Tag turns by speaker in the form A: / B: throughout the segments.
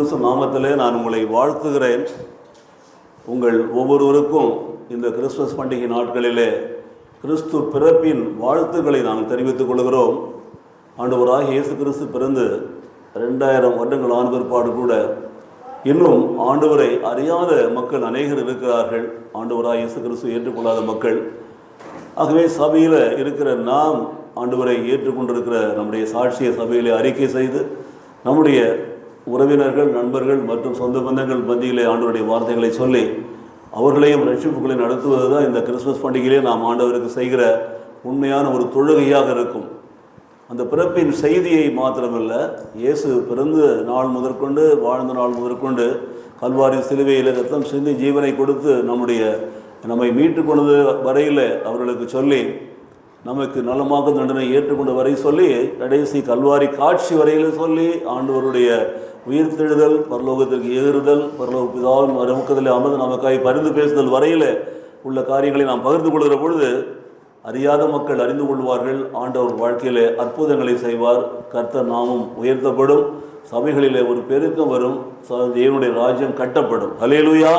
A: கிறிஸ்து நாமத்திலே நான் உங்களை வாழ்த்துகிறேன். உங்கள் ஒவ்வொருவருக்கும் இந்த கிறிஸ்துமஸ் பண்டிகை நாட்களிலே கிறிஸ்து பிறப்பின் வாழ்த்துக்களை நாம் தெரிவித்துக் கொள்கிறோம். ஆண்டவராகிய இயேசு கிறிஸ்து பிறந்து 2000 வருடங்கள் ஆன பிற்பாடு கூட இன்னும் ஆண்டவரை அறியாத மக்கள் அநேகர் இருக்கிறார்கள். ஆண்டவராகிய இயேசு கிறிஸ்து ஏற்றுக்கொள்ளாத மக்கள். ஆகவே சபையில் இருக்கிற நாம் ஆண்டவரை ஏற்றுக்கொண்டிருக்கிற நம்முடைய சாட்சிய சபையிலே அறிக்கை செய்து நம்முடைய உறவினர்கள், நண்பர்கள் மற்றும் சொந்த பந்தங்கள் மத்தியிலே ஆண்டவருடைய வார்த்தைகளை சொல்லி அவர்களையும் ரட்சிப்புகளை நடத்துவது தான் இந்த கிறிஸ்துமஸ் பண்டிகையிலே நாம் ஆண்டவருக்கு செய்கிற உண்மையான ஒரு தொழுகையாக இருக்கும். அந்த பிறப்பின் செய்தியை மாத்திரமல்ல, இயேசு பிறந்த நாள் முதற்கொண்டு வாழ்ந்த நாள் முதற்கொண்டு கல்வாரி சிலுவையில் ரத்தம் சிந்தி ஜீவனை கொடுத்து நம்மை மீட்டு கொண்டது வரையில் அவர்களுக்கு சொல்லி நமக்கு நலமாக தண்டனை ஏற்றுக்கொண்ட வரை சொல்லி கடைசி கல்வாரி காட்சி வரையில் சொல்லி ஆண்டவருடைய உயிர்த்தெழுதல், பரலோகத்திற்கு ஏறுதல், பரலோக பிதாவின் மறுமுக்கத்தில் அமர்ந்து நமக்காய் பரிந்து பேசுதல் வரையில் உள்ள காரியங்களை நாம் பகிர்ந்து கொள்கிற பொழுது அறியாத மக்கள் அறிந்து கொள்வார்கள். ஆண்டவர் வாழ்க்கையிலே அற்புதங்களை செய்வார். கர்த்தர் நாமம் உயர்த்தப்படும். சபைகளிலே ஒரு பெருக்கம் வரும். தேவனுடைய ராஜ்யம் கட்டப்படும். ஹல்லேலூயா.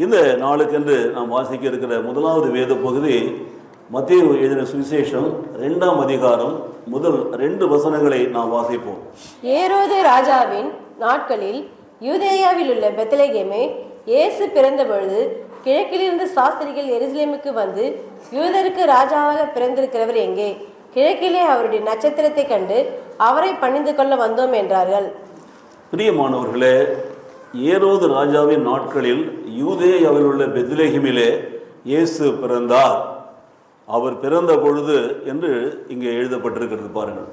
A: இந்த நாளுக்கென்று நாம் வாசிக்க இருக்கிற முதலாவது வேத பகுதி மத்தேயு எழுதின சுவிசேஷம் 2ஆம் அதிகாரம் முதல் 2 வசனங்களை நாம் வாசிப்போம்.
B: ஏரோது ராஜாவின் நாட்களில் யூதேயாவில் உள்ள பெத்லகேமே இயேசு பிறந்த பொழுது கிழக்கிலிருந்து சாஸ்திரிகள் எருசலேமுக்கு வந்து, யூதருக்கு ராஜாவாக பிறந்திருக்கிறவர் எங்கே? கிழக்கிலே அவருடைய நட்சத்திரத்தை கண்டு அவரை பணிந்து கொள்ள வந்தோம் என்றார்கள்.
A: பிரியமானவர்களே, ஏரோது ராஜாவின் நாட்களில் யூதேயாவில் உள்ள பெத்லகேமிலே இயேசு பிறந்தார். அவர் பிறந்த பொழுது என்று இங்கே எழுதப்பட்டிருக்கிறது. பாருங்கள்,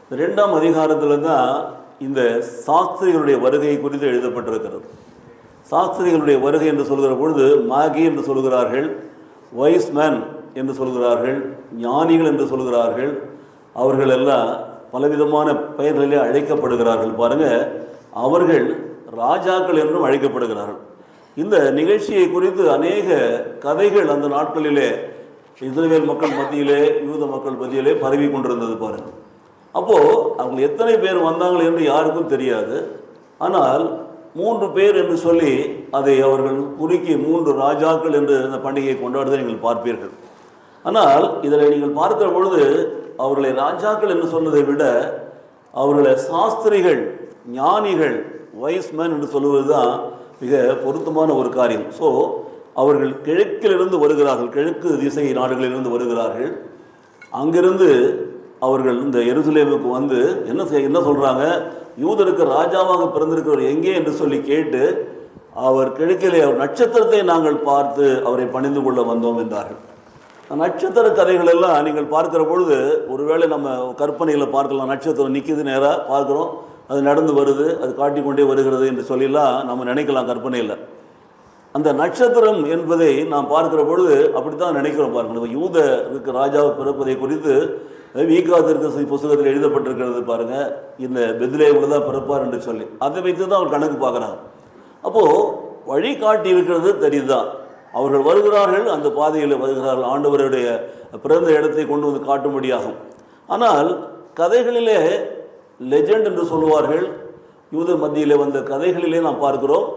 A: இந்த 2ஆம் அதிகாரத்தில் தான் இந்த சாஸ்திரிகளுடைய வருகை குறித்து எழுதப்பட்டிருக்கிறது. சாஸ்திரிகளுடைய வருகை என்று சொல்கிற பொழுது மாகி என்று சொல்கிறார்கள், வைஸ்மேன் என்று சொல்கிறார்கள், ஞானிகள் என்று சொல்கிறார்கள். அவர்கள் எல்லாம் பலவிதமான பெயர்களிலே அழைக்கப்படுகிறார்கள். பாருங்கள், அவர்கள் ராஜாக்கள் என்றும் அழைக்கப்படுகிறார்கள். இந்த நிகழ்ச்சியை குறித்து அநேக கதைகள் அந்த நாட்களிலே இஸ்ரவேல் மக்கள் மத்தியிலே, யூத மக்கள் மத்தியிலே பரவி கொண்டிருந்தது. பாருங்கள், அப்போது அவங்க எத்தனை பேர் வந்தாங்க என்று யாருக்கும் தெரியாது. ஆனால் 3 பேர் என்று சொல்லி அதை அவர்கள் குறுக்கி 3 ராஜாக்கள் என்று இந்த பண்டிகையை கொண்டாடுவதை நீங்கள் பார்ப்பீர்கள். ஆனால் இதில் நீங்கள் பார்க்கிற பொழுது அவர்களை ராஜாக்கள் என்று சொன்னதை விட அவர்களை சாஸ்திரிகள், ஞானிகள், வைஸ்மேன் என்று சொல்லுவது தான் மிக பொருத்தமான ஒரு காரியம். ஸோ அவர்கள் கிழக்கிலிருந்து வருகிறார்கள், கிழக்கு திசை நாடுகளிலிருந்து வருகிறார்கள். அங்கிருந்து அவர்கள் இந்த எருசலேமுக்கு வந்து என்ன சொல்கிறாங்க, யூதருக்கு ராஜாவாக பிறந்திருக்கிறவர் எங்கே என்று சொல்லி கேட்டு அவர் கிழக்கிலே அவர் நட்சத்திரத்தை நாங்கள் பார்த்து அவரை பணிந்து கொள்ள வந்தோம் என்றார்கள். நட்சத்திர கதைகள் எல்லாம் நீங்கள் பார்க்கிற பொழுது ஒருவேளை நம்ம கற்பனையில் பார்க்கலாம். நட்சத்திரம் நிற்கிது, நேராக பார்க்குறோம், அது நடந்து வருது, அது காட்டிக்கொண்டே வருகிறது என்று சொல்லிலாம் நம்ம நினைக்கலாம் கற்பனையில். அந்த நட்சத்திரம் என்பதை நாம் பார்க்கிற பொழுது அப்படித்தான் நினைக்கிறோம். பாருங்கள், யூதருக்கு ராஜாவை பிறப்பதை குறித்து வீகாதிற்கு புத்தகத்தில் எழுதப்பட்டிருக்கிறது. பாருங்கள், இந்த பெத்லகேமில் தான் பிறப்பார் என்று சொல்லி அதை வைத்து தான் அவர் கணக்கு பார்க்குறாங்க. அப்போது வழி காட்டி இருக்கிறது தெரியுதுதான். அவர்கள் வருகிறார்கள், அந்த பாதையில் வருகிறார்கள், ஆண்டவருடைய பிறந்த இடத்தை கொண்டு வந்து காட்டும்படியாகும். ஆனால் கதைகளிலே லெஜெண்ட் என்று சொல்லுவார்கள். யூத மத்தியிலே வந்த கதைகளிலே நாம் பார்க்கிறோம்,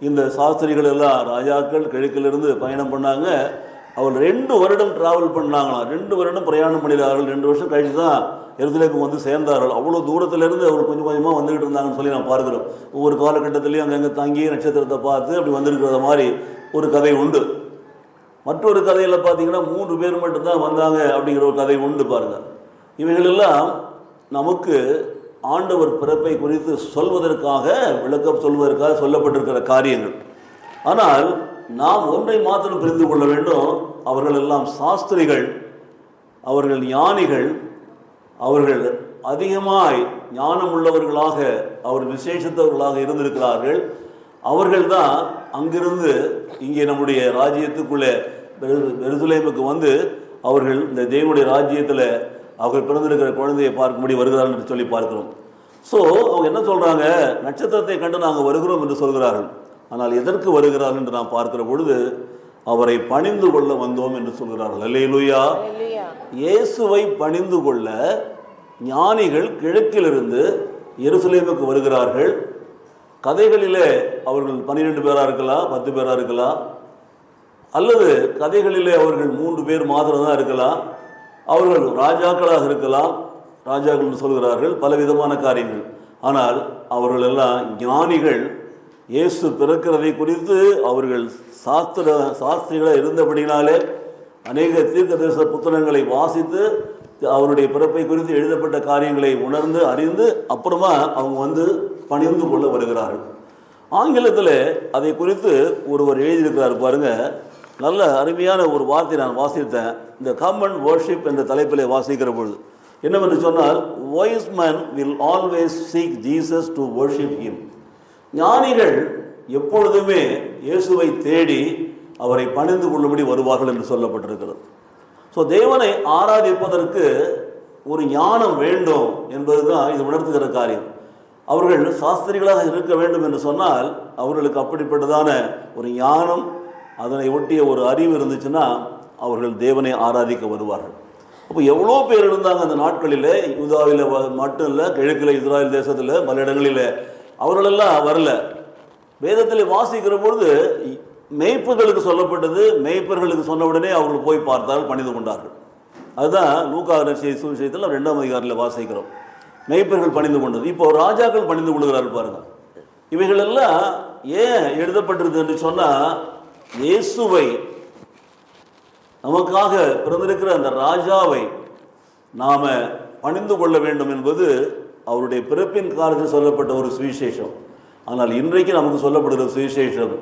A: இந்த சாஸ்திரிகள் எல்லாம் ராஜாக்கள் கிழக்கிலிருந்து பயணம் பண்ணாங்க. அவர் 2 வருடம் ட்ராவல் பண்ணாங்களாம். 2 வருடம் பிரயாணம் பண்ணிடுறார்கள். 2 வருஷம் கழித்து தான் எருசலேமுக்கு வந்து சேர்ந்தார்கள். அவ்வளோ தூரத்திலேருந்து அவர் கொஞ்சம் கொஞ்சமாக வந்துக்கிட்டு இருந்தாங்கன்னு சொல்லி நான் பார்க்குறோம். ஒவ்வொரு காலகட்டத்திலையும் அங்கங்கே தங்கி நட்சத்திரத்தை பார்த்து அப்படி வந்திருக்கிற மாதிரி ஒரு கதை உண்டு. மற்றொரு கதையில் பார்த்தீங்கன்னா 3 பேர் மட்டும்தான் வந்தாங்க அப்படிங்கிற ஒரு கதை உண்டு. பாருங்கள், இவைகளெல்லாம் நமக்கு ஆண்டவர் பிறப்பை குறித்து சொல்வதற்காக, விளக்கம் சொல்வதற்காக சொல்லப்பட்டிருக்கிற காரியங்கள். ஆனால் நாம் ஒன்றை மாத்திரம் புரிந்து கொள்ள வேண்டும், அவர்கள் எல்லாம் சாஸ்திரிகள், அவர்கள் ஞானிகள், அவர்கள் அதிகமாய் ஞானம் உள்ளவர்களாக, அவர் விசேஷத்தவர்களாக இருந்திருக்கிறார்கள். அவர்கள்தான் அங்கிருந்து இங்கே நம்முடைய ராஜ்யத்துக்குள்ளே எருசலேமுக்கு வந்து அவர்கள் இந்த தேவனுடைய ராஜ்யத்தில் அவர்கள் பிறந்திருக்கிற குழந்தையை பார்க்கும்படி வருகிறார்கள் என்று சொல்லி பார்க்கிறோம். ஸோ அவங்க என்ன சொல்கிறாங்க, நட்சத்திரத்தை கண்டு நாங்கள் வருகிறோம் என்று சொல்கிறார்கள். ஆனால் எதற்கு வருகிறார்கள் என்று நாம் பார்க்கிற பொழுது அவரை பணிந்து கொள்ள வந்தோம் என்று சொல்கிறார்கள். அல்லேலூயா. இயேசுவை பணிந்து கொள்ள ஞானிகள் கிழக்கிலிருந்து எருசலேமுக்கு வருகிறார்கள். கதைகளிலே அவர்கள் 12 பேராக இருக்கலாம், 10 பேராக இருக்கலாம், அல்லது கதைகளிலே அவர்கள் 3 பேர் மாத்திரம் தான் இருக்கலாம். அவர்கள் ராஜாக்களாக இருக்கலாம், ராஜாக்கள் சொல்கிறார்கள் பலவிதமான காரியங்கள். ஆனால் அவர்கள் எல்லாம் ஞானிகள். இயேசு பிறக்கிறதை குறித்து அவர்கள் சாஸ்திரிகளாக இருந்தபடினாலே அநேக தீர்க்கதரிச புத்தகங்களை வாசித்து அவருடைய பிறப்பை குறித்து எழுதப்பட்ட காரியங்களை உணர்ந்து அறிந்து அப்புறமா அவங்க வந்து பணிந்து கொள்ள வருகிறார்கள். ஆங்கிலத்தில் அதை குறித்து ஒருவர் எழுதியிருக்கிறார் பாருங்க, நல்ல அருமையான ஒரு வார்த்தை நான் வாசித்தேன். இந்த காமன் வர்ஷிப் என்ற தலைப்பில் வாசிக்கிற பொழுது என்னவென்று சொன்னால், wise man will always seek Jesus to worship him. ஞானிகள் எப்பொழுதுமே இயேசுவை தேடி அவரை பணிந்து கொள்ளும்படி வருவார்கள் என்று சொல்லப்பட்டிருக்கிறது. ஸோ தேவனை ஆராதிப்பதற்கு ஒரு ஞானம் வேண்டும் என்பதுதான் இது உணர்த்துகிற காரியம். அவர்கள் சாஸ்திரிகளாக இருக்க வேண்டும் என்று சொன்னால் அவர்களுக்கு அப்படிப்பட்டதான ஒரு ஞானம், அதனை ஒட்டிய ஒரு அறிவு இருந்துச்சுன்னா அவர்கள் தேவனை ஆராதிக்க வருவார்கள். அப்போ எவ்வளோ பேர் இருந்தாங்க அந்த நாட்களில். யூதாவில் மட்டும் இல்லை, கிழக்கில் இஸ்ராயல் தேசத்தில் பல இடங்களில் அவர்களெல்லாம் வரல. வேதத்தில் வாசிக்கிற பொழுது மேய்ப்பர்களுக்கு சொல்லப்பட்டது, மேய்ப்பர்களுக்கு சொன்ன உடனே அவர்கள் போய் பார்த்தால் பணிந்து கொண்டார்கள். அதுதான் லூக்கா சுவிசேஷத்தில் 2ஆம் அதிகாரத்தில் வாசிக்கிறோம். மேய்ப்பர்கள் பணிந்து கொண்டது. இப்போ ராஜாக்கள் பணிந்து கொள்கிறார்கள் பாருங்க. இவைகளெல்லாம் ஏன் எழுதப்பட்டிருக்கு என்று சொன்னால், இயேசுவை நமக்காக பிறந்திருக்கிற அந்த ராஜாவை நாம் பணிந்து கொள்ள வேண்டும் என்பது அவருடைய பிறப்பின் காலத்தில் சொல்லப்பட்ட ஒரு சுவிசேஷம். ஆனால் இன்றைக்கு நமக்கு சொல்லப்படுகிற சுவிசேஷம்,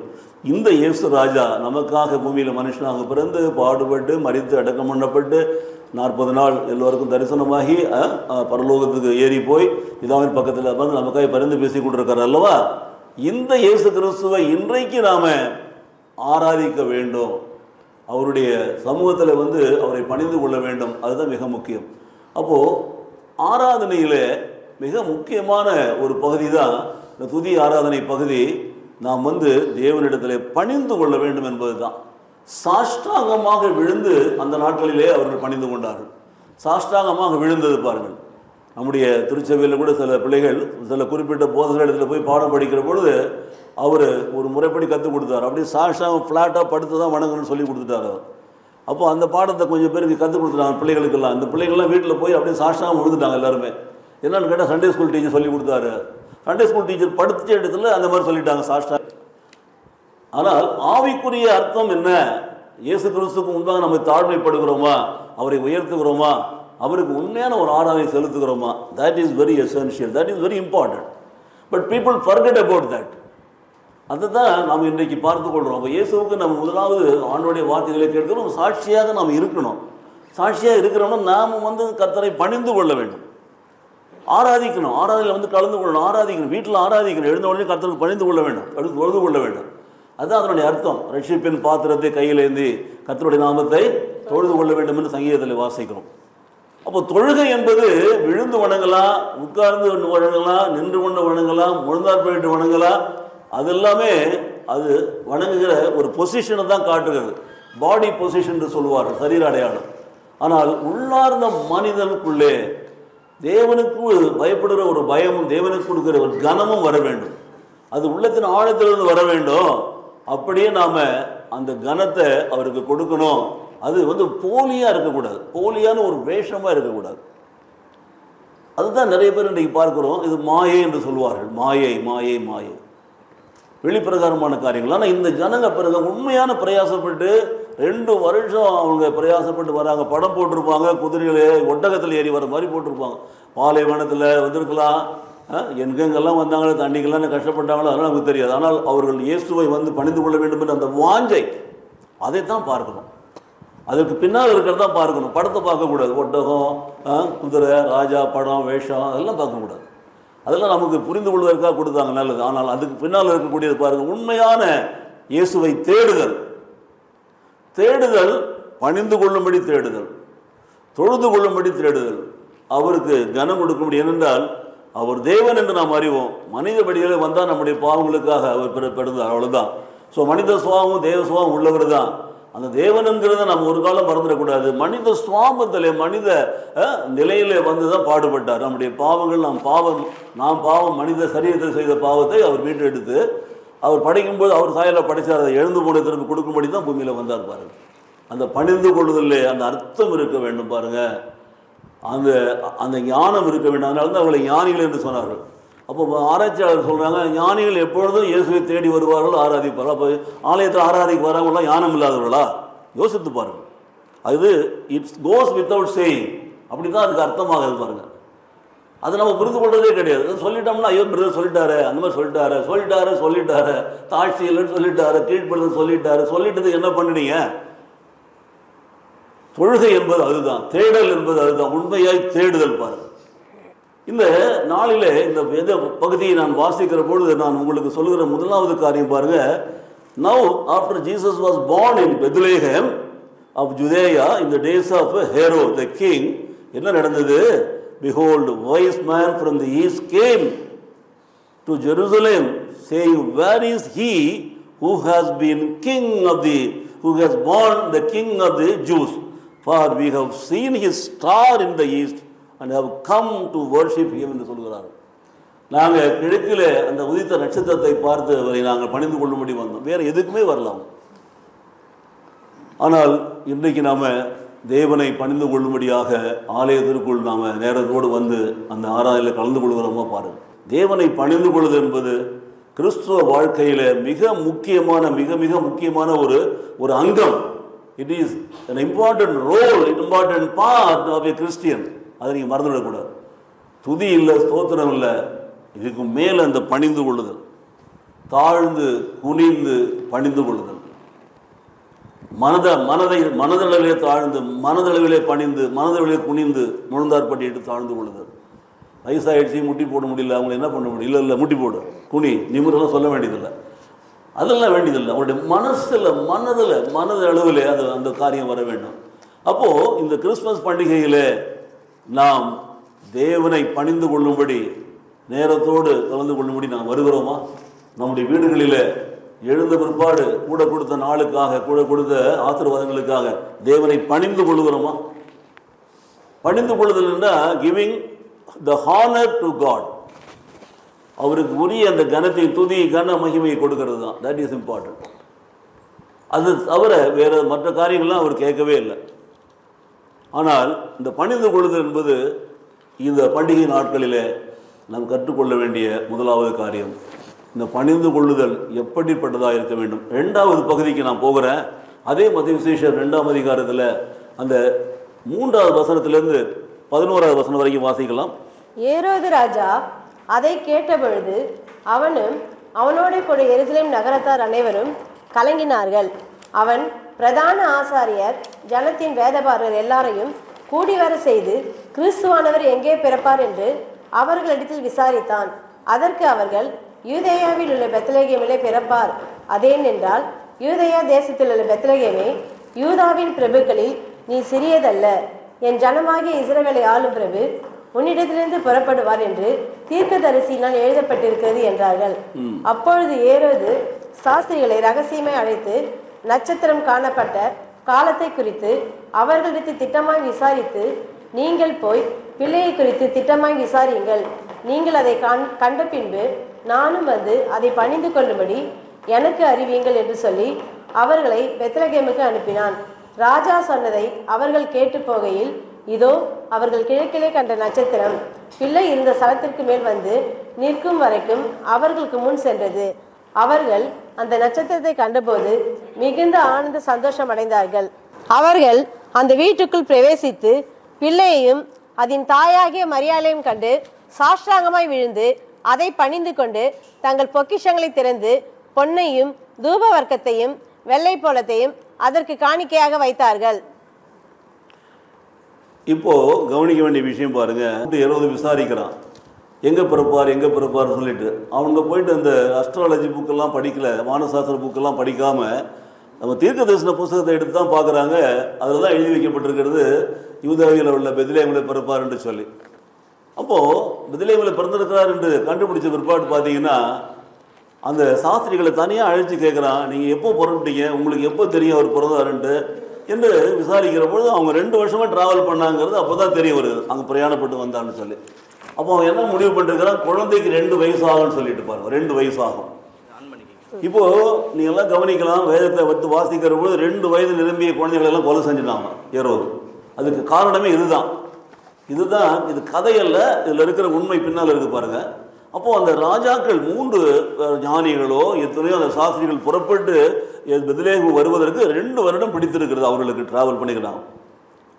A: இந்த இயேசு ராஜா நமக்காக பூமியில் மனுஷனாக பிறந்து பாடுபட்டு மரித்து அடக்கம் பண்ணப்பட்டு 40 நாள் எல்லோருக்கும் தரிசனமாகி பரலோகத்துக்கு ஏறி போய் இதாவின் பக்கத்தில் வந்து நமக்காக பரிந்து பேசி கொண்டிருக்கார் அல்லவா. இந்த இயேசு கிறிஸ்துவை இன்றைக்கு நாம் ஆராதிக்க வேண்டும், அவருடைய சமூகத்தில் வந்து அவரை பணிந்து கொள்ள வேண்டும். அதுதான் மிக முக்கியம். அப்போது ஆராதனையில் மிக முக்கியமான ஒரு பகுதி தான் இந்த துதி ஆராதனை பகுதி. நாம் வந்து தேவனிடத்தில் பணிந்து கொள்ள வேண்டும் என்பது தான். சாஷ்டாங்கமாக விழுந்து அந்த நாட்களிலே அவர்கள் பணிந்து கொண்டார்கள். சாஷ்டாங்கமாக விழுந்தது பாருங்கள். நம்முடைய திருச்சபையில் கூட சில பிள்ளைகள் சில குறிப்பிட்ட போதகர் இடத்துல போய் பாடம் படிக்கிற பொழுது அவர் ஒரு முறைப்படி கற்றுக் கொடுத்தார். அப்படியே சாஷ்டாங்கம் ஃப்ளாட்டாக படுத்து தான் வணங்கணும்னு சொல்லி கொடுத்துட்டார் அவர். அப்போ அந்த பாடத்தை கொஞ்சம் பேருக்கு கற்றுக் கொடுத்துட்டாங்க பிள்ளைகளுக்கெல்லாம். அந்த பிள்ளைகள்லாம் வீட்டில் போய் அப்படியே சாஷ்டாங்கம் விழுந்துட்டாங்க எல்லாருமே. என்னன்னு கேட்டால் சண்டே ஸ்கூல் டீச்சர் சொல்லி கொடுத்தாரு. சண்டே ஸ்கூல் டீச்சர் படித்த இடத்துல அந்த மாதிரி சொல்லிட்டாங்க சாஷ்டாங்கம். ஆனால் ஆவிக்குரிய அர்த்தம் என்ன? இயேசு கிறிஸ்துக்கு முன்பாக நம்ம தாழ்மைப்படுகிறோமா, அவரை உயர்த்துகிறோமா, அவருக்கு உண்மையான ஒரு ஆராதனை செலுத்துகிறோமா? That is very essential, that is very important. But people forget about that. அதை தான் நாம் இன்றைக்கு பார்த்து கொள்கிறோம். அப்போ இயேசுவுக்கு நம்ம முதலாவது ஆண்டோடைய வார்த்தைகளை கேட்கிறோம். சாட்சியாக நாம் இருக்கணும். சாட்சியாக இருக்கிறோம்னா நாம் வந்து கர்த்தரை பணிந்து கொள்ள வேண்டும், ஆராதிக்கணும். ஆராதனையில் வந்து கலந்து கொள்ளணும், ஆராதிக்கணும். வீட்டில் ஆராதிக்கணும். எழுந்த உடனே கர்த்தருக்கு பணிந்து கொள்ள வேண்டும், அடுத்து தொழுது கொள்ள வேண்டும். அதுதான் அதனுடைய அர்த்தம். ரட்சிப்பின் பாத்திரத்தை கையில் ஏந்தி கர்த்தருடைய நாமத்தை தொழுது கொள்ள வேண்டும் என்று சங்கீதத்தில் வாசிக்கிறோம். அப்போ தொழுகை என்பது விழுந்து வணங்கலாம், உட்கார்ந்து வணங்கலாம், நின்று கொண்டு வணங்கலாம், முழந்தாற்பட்டு வணங்கலாம். அது எல்லாமே அது வணங்குகிற ஒரு பொசிஷனை தான் காட்டுகிறது. பாடி பொசிஷன் என்று சொல்லுவார்கள், சரீர அடையாளம். ஆனால் உள்ளார்ந்த மனிதனுக்குள்ளே தேவனுக்கு பயப்படுகிற ஒரு பயமும் தேவனுக்கு கொடுக்கிற ஒரு கனமும் வர வேண்டும். அது உள்ளத்தின் ஆழத்திலிருந்து வர வேண்டும். அப்படியே நாம் அந்த கனத்தை அவருக்கு கொடுக்கணும். அது வந்து போலியாக இருக்கக்கூடாது, போலியான ஒரு வேஷமாக இருக்கக்கூடாது. அதுதான் நிறைய பேர் இன்றைக்கு பார்க்குறோம். இது மாயை என்று சொல்வார்கள். மாயை மாயை மாயை, வெளிப்பிரகாரமான காரியங்கள். ஆனால் இந்த ஜனங்க பிறகு உண்மையான பிரயாசப்பட்டு 2 வருஷம் அவங்க பிரயாசப்பட்டு வராங்க. படம் போட்டிருப்பாங்க, குதிரைகளை ஒட்டகத்தில் ஏறி வர மாதிரி போட்டிருப்பாங்க. பாலைவனத்தில் வந்திருக்கலாம், எங்கெங்கெல்லாம் வந்தாங்களோ தண்ணிக்கெல்லாம் கஷ்டப்பட்டாங்களோ அதெல்லாம் நமக்கு தெரியாது. ஆனால் அவர்கள் இயேசுவை வந்து பணிந்து கொள்ள வேண்டும் என்ற அந்த வாஞ்சை, அதைத்தான் பார்க்கணும். அதற்கு பின்னால் இருக்கிறதா பார்க்கணும். படத்தை பார்க்கக்கூடாது. ஒட்டகம், குதிரை, ராஜா, படம், வேஷம் அதெல்லாம் பார்க்கக்கூடாது. அதெல்லாம் நமக்கு புரிந்து கொள்வதற்காக கொடுத்தாங்க, நல்லது. ஆனால் அதுக்கு பின்னால் இருக்கக்கூடியது பாருங்கள், உண்மையான இயேசுவை தேடுதல். தேடுதல், பணிந்து கொள்ளும்படி தேடுதல், தொழுது கொள்ளும்படி தேடுதல், அவருக்கு கனம் கொடுக்கும்படி. ஏனென்றால் அவர் தேவன் என்று நாம் அறிவோம். மனித வடிவில் வந்தால் நம்முடைய பாவங்களுக்காக அவர் பிறந்தார், அவ்வளோதான். ஸோ மனித சுபாவமும் தேவ சுபாவம் உள்ளவர் தான். அந்த தேவனுங்கிறத நம்ம ஒரு காலம் மறந்துடக்கூடாது. மனித சுவாபத்தில் மனித நிலையில வந்து தான் பாடுபட்டார். நம்முடைய பாவங்கள் நாம் பாவம் மனித சரீரத்தில் செய்த பாவத்தை அவர் மீட்டெடுத்து அவர் படைக்கும்போது அவர் சாயலில் படைச்சார். அதை எழுந்து போன திரும்ப கொடுக்கும்படி தான் பூமியில் வந்தார் பாருங்க. அந்த பணிந்து கொள்வதில் அந்த அர்த்தம் இருக்க வேண்டும் பாருங்க. அந்த அந்த ஞானம் இருக்க வேண்டும். அதனால தான் அவர்களை ஞானிகள் என்று சொன்னார்கள். அப்போ ஆராய்ச்சியாளர் சொல்கிறாங்க, ஞானிகள் எப்பொழுதும் இயேசுவை தேடி வருவார்கள், ஆராதிப்பார்கள். அப்போ ஆலயத்தில் ஆராதிக்க வரவங்களாம் ஞானம் இல்லாதவர்களா? யோசித்து பாருங்கள். அது இட்ஸ் கோஸ் வித்தவுட் சேயிங், அப்படி தான் அதுக்கு அர்த்தமாகுது பாருங்கள். அது நம்ம புரிந்து கொள்றதே கிடையாது. சொல்லிட்டோம்னா ஐயோ பிரதர் சொல்லிட்டாரு, அந்த மாதிரி சொல்லிட்டாரு, தாழ்ச்சி இல்லைன்னு சொல்லிட்டாரு, கீழ்ப்படுறது சொல்லிட்டது என்ன பண்ணினீங்க? தொழுகை என்பது அதுதான், தேடல் என்பது அதுதான், உண்மையாய் தேடுதல் பாருங்கள். இந்த நாளிலே இந்த வேத பகுதியை நான் வாசிக்கிற பொழுது நான் உங்களுக்கு சொல்லுகிற முதலாவது காரியம் பாருங்க. Now after Jesus was born in Bethlehem of Judea in the days of Herod the king, என்ன நடந்தது? Behold, wise man from the east came to Jerusalem, saying, where is he who has born the king of the Jews? For we have seen his star in the east and have come to worship him என்று சொல்கிறார். நாங்கள் கிழக்கில் அந்த உதித்த நட்சத்திரத்தை பார்த்து அவரை நாங்கள் பணிந்து கொள்ளும்படி வந்தோம், வேறு எதுக்குமே வரலாம். ஆனால் இன்றைக்கு நாம் தேவனை பணிந்து கொள்ளும்படியாக ஆலயத்திற்குள் நாம் நேரத்தோடு வந்து அந்த ஆராதனையில் கலந்து கொள்கிறோமா பாருங்கள். தேவனை பணிந்து கொள்வது என்பது கிறிஸ்துவ வாழ்க்கையில் மிக முக்கியமான ஒரு அங்கம். It is an important role, important part of a Christian. அதை நீங்கள் மறந்துவிடக்கூடாது. துதி இல்லை, ஸ்தோத்திரம் இல்லை, இதுக்கு மேலே அந்த பணிந்து கொள்ளுதல், தாழ்ந்து குனிந்து பணிந்து கொள்ளுதல், மனதளவிலே தாழ்ந்து மனதளவிலே பணிந்து மனதளவிலே குனிந்து முழந்தார்பட்டிட்டு தாழ்ந்து கொள்ளுதல். வயசாகிடுச்சு, முட்டி போட முடியல, அவங்களை என்ன பண்ண முடியும்? இல்லை முட்டி போடு, குனி, நிமிரெல்லாம் சொல்ல வேண்டியதில்லை, அதெல்லாம் வேண்டியதில்லை. அவருடைய மனது அளவில் அது அந்த காரியம் வர வேண்டும். அப்போது இந்த கிறிஸ்மஸ் பண்டிகையில் நாம் தேவனை பணிந்து கொள்ளும்படி நேரத்தோடு கலந்து கொள்ளும்படி நாம் வருகிறோமா? நம்முடைய வீடுகளில் எழுந்த பிற்பாடு கூட கொடுத்த நாளுக்காக, கூட கொடுத்த ஆசீர்வாதங்களுக்காக தேவனை பணிந்து கொள்ளுகிறோமா? பணிந்து கொள்ளுதல் என்றால் giving the honour to God, அவருக்கு உரிய அந்த கனத்தை, துதி, கன மகிமையை கொடுக்கறது தான். That is important. அது தவிர வேறு மற்ற காரியங்கள்லாம் அவர் கேட்கவே இல்லை. ஆனால் இந்த பணிந்து கொள்ளுதல் என்பது இந்த பண்டிகை நாட்களிலே நாம் கற்றுக்கொள்ள வேண்டிய முதலாவது காரியம். இந்த பணிந்து கொள்ளுதல் எப்படிப்பட்டதாக இருக்க வேண்டும்? 2வது பகுதிக்கு நான் போகிறேன். அதே மத்திய விசேஷம் 2ஆம் அதிகாரத்தில் அந்த 3வது வசனத்திலிருந்து 11வது வசனம் வரைக்கும் வாசிக்கலாம்.
B: ஏரோது ராஜா அதை கேட்டபொழுது அவனும் அவனோட கூட எருசலேம் நகரத்தார் அனைவரும் கலங்கினார்கள். அவன் பிரதான ஆசாரியர் ஜனத்தின் வேதபாரர் எல்லாரையும் கூடி வர செய்து கிறிஸ்துவானவர் எங்கே பிறப்பார் என்று அவர்களிடத்தில் விசாரித்தான். அதற்கு அவர்கள், யூதேயாவில் உள்ள பெத்லகேமிலே பிறப்பார். அதேன் என்றால், யூதேயா தேசத்தில் உள்ள பெத்லகேமே, யூதாவின் பிரபுக்களில் நீ சிறியதல்ல, என் ஜனமாகிய இஸ்ரவேலை ஆளும் பிரபு உன்னிடத்திலிருந்து புறப்படுவார் என்று தீர்க்கதரிசியினால் எழுதப்பட்டிருக்கிறது என்றார்கள். அப்பொழுது ஏரோது சாஸ்திரிகளை ரகசியமாய் அழைத்து நட்சத்திரம் காணப்பட்ட காலத்தை குறித்து அவர்களிடத்தில் திட்டமாய் விசாரித்து, நீங்கள் போய் பிள்ளையை குறித்து திட்டமாய் விசாரியுங்கள், நீங்கள் அதை கண்ட பின்பு நானும் வந்து அதை பணிந்து கொள்ளும்படி எனக்கு அறிவியுங்கள் என்று சொல்லி அவர்களை பெத்லகேமுக்கு அனுப்பினான். ராஜா சொன்னதை அவர்கள் கேட்டு போகையில், இதோ அவர்கள் கிழக்கிலே கண்ட நட்சத்திரம் பிள்ளை இருந்த ஸ்தலத்திற்கு மேல் வந்து நிற்கும் வரைக்கும் அவர்களுக்கு முன் சென்றது. அவர்கள் அந்த நட்சத்திரத்தை கண்டபோது மிகுந்த ஆனந்த சந்தோஷம் அடைந்தார்கள். அவர்கள் அந்த வீட்டுக்குள் பிரவேசித்து பிள்ளையையும் அதன் தாயாகிய மரியாளையும் கண்டு சாஷ்டாங்கமாய் விழுந்து அதை பணிந்து கொண்டு தங்கள் பொக்கிஷங்களை திறந்து பொன்னையும் தூப வர்க்கத்தையும் வெள்ளை போலத்தையும் அதற்கு காணிக்கையாக வைத்தார்கள்.
A: இப்போ கவனிக்க வேண்டிய விஷயம் பாருங்க. ஏரோது விசாரிக்கிறான், எங்கே பிறப்பார் சொல்லிட்டு. அவங்க போயிட்டு அந்த அஸ்ட்ராலஜி புக்கெல்லாம் படிக்கல, வானசாஸ்திர புக்கெல்லாம் படிக்காமல் நம்ம தீர்க்க தரிசன புஸ்தகத்தை எடுத்து தான் பார்க்குறாங்க. அதில் தான் எழுதி வைக்கப்பட்டிருக்கிறது யூதாவில் உள்ள பெத்லகேமில் பிறப்பார் என்று சொல்லி. அப்போது பெத்லகேமில் பிறந்திருக்கிறார் என்று கண்டுபிடிச்ச பிற்பாடு பார்த்தீங்கன்னா அந்த சாஸ்திரிகளை தனியாக அழைச்சி கேட்குறான், நீங்கள் எப்போ புறப்பட்டீங்க, உங்களுக்கு எப்போ தெரியும் அவர் பிறந்தாருன்ட்டு என்று விசாரிக்கிற பொழுது அவங்க 2 வருஷமாக ட்ராவல் பண்ணாங்கிறது அப்போ தான் தெரிய வருது, அங்கே பிரயாணப்பட்டு வந்தான்னு சொல்லி. அப்போ அவன் என்ன முடிவு பண்ணிருக்கிறான், குழந்தைக்கு 2 வயசு ஆகும்னு சொல்லிட்டு பாருங்க, 2 வயசு ஆகும். இப்போ நீங்கள்லாம் கவனிக்கலாம், வேதத்தை வந்து வாசிக்கிற பொழுது 2 வயது நிரம்பிய குழந்தைகளெல்லாம் கொலை செஞ்சுட்டாங்க ஏரோது. அதுக்கு காரணமே இதுதான். இது கதையல்ல, இதில் இருக்கிற உண்மை பின்னால் இருக்கு பாருங்க. அப்போ அந்த ராஜாக்கள் 3 ஞானிகளோ எத்தனையோ அந்த சாஸ்திரிகள் புறப்பட்டு பெத்லெகேம் வருவதற்கு 2 வருடம் பிடித்திருக்கிறது, அவர்களுக்கு டிராவல் பண்ணிக்கிறாங்க.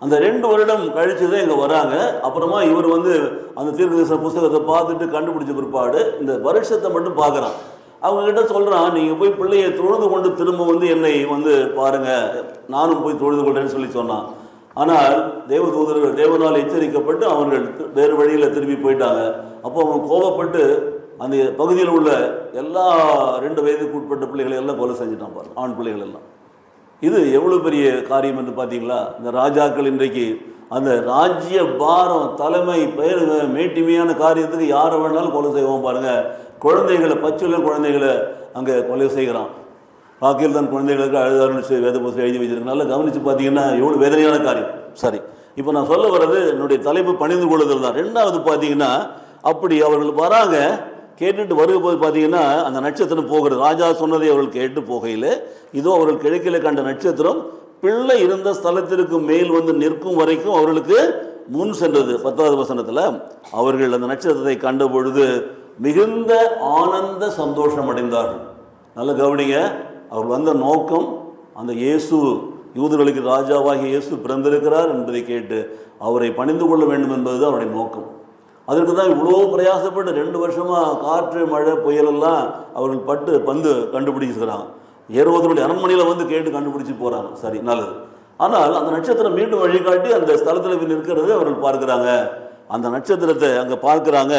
A: அந்த 2 வருடம் கழிச்சு தான் இங்கே வராங்க. அப்புறமா இவர் வந்து அந்த தீர்க்கதரிசன புஸ்தகத்தை பார்த்துட்டு கண்டுபிடிச்ச பிற்பாடு இந்த வருஷத்தை மட்டும் பார்க்குறான். அவங்கக்கிட்ட சொல்கிறான், நீங்கள் போய் பிள்ளையை தொழுது கொண்டு திரும்ப வந்து என்னை வந்து பாருங்கள், நானும் போய் தொழுது கொள்றேன்னு சொல்லி சொன்னான். ஆனால் தேவதூதர்கள் தேவனால் எச்சரிக்கப்பட்டு அவர்கள் வேறு வழியில் திரும்பி போயிட்டாங்க. அப்போ அவங்க கோபப்பட்டு அந்த பகுதியில் உள்ள எல்லா 2 வயதுக்கு உட்பட்ட பிள்ளைகளை எல்லாம் கொலை செஞ்சுட்டான் பாரு, ஆண் பிள்ளைகள் எல்லாம். இது எவ்வளோ பெரிய காரியம் என்று பார்த்தீங்களா? இந்த ராஜாக்கள் இன்றைக்கு அந்த ராஜ்ய பாரம் தலைமை பெயர் மேட்டிமையான காரியத்துக்கு யாரை வேணாலும் கொலை செய்வோம் பாருங்கள். குழந்தைகளை, பச்சுள்ள குழந்தைகளை அங்கே கொலை செய்கிறான். பாக்கியில் தான் குழந்தைகளுக்கு அழுதாருன்னு வேத புஸ்தகம் எழுதி வச்சிருக்கு. நல்லா கவனித்து பார்த்தீங்கன்னா எவ்வளோ வேதனையான காரியம். சரி, இப்போ நான் சொல்ல வர்றது என்னுடைய தலைப்பு பணிந்து கொள்ளுதல் தான். 2வது பார்த்தீங்கன்னா, அப்படி அவர்கள் வராங்க, கேட்டுட்டு வரும்போது பார்த்தீங்கன்னா அந்த நட்சத்திரம் போகிறது. ராஜா சொன்னதை அவர்கள் கேட்டு போகையில் இதோ அவர்கள் கிழக்கில் கண்ட நட்சத்திரம் பிள்ளை இருந்த ஸ்தலத்திற்கு மேல் வந்து நிற்கும் வரைக்கும் அவர்களுக்கு முன் சென்றது. 10வது வசனத்தில் அவர்கள் அந்த நட்சத்திரத்தை கண்ட பொழுது மிகுந்த ஆனந்த சந்தோஷம் அடைந்தார்கள். நல்ல கவனிங்க, அவர் வந்த நோக்கம் அந்த இயேசு, யூதர்களுக்கு ராஜாவாகிய இயேசு பிறந்திருக்கிறார் என்பதை கேட்டு அவரை பணிந்து கொள்ள வேண்டும் என்பது தான் அவருடைய நோக்கம். அதற்கு தான் இவ்வளோ பிரயாசப்பட்டு 2 வருஷமாக காற்று மழை புயலெல்லாம் அவர்கள் பந்து கண்டுபிடிச்சிருக்கிறாங்க. ஏரோதனுடைய அரண்மனையில் வந்து கேட்டு கண்டுபிடிச்சி போகிறாங்க. சரி, நல்லது. ஆனால் அந்த நட்சத்திரம் மீண்டும் வழிகாட்டி அந்த ஸ்தலத்தில் நிற்கிறது அவர்கள் பார்க்குறாங்க. அந்த நட்சத்திரத்தை அங்கே பார்க்குறாங்க,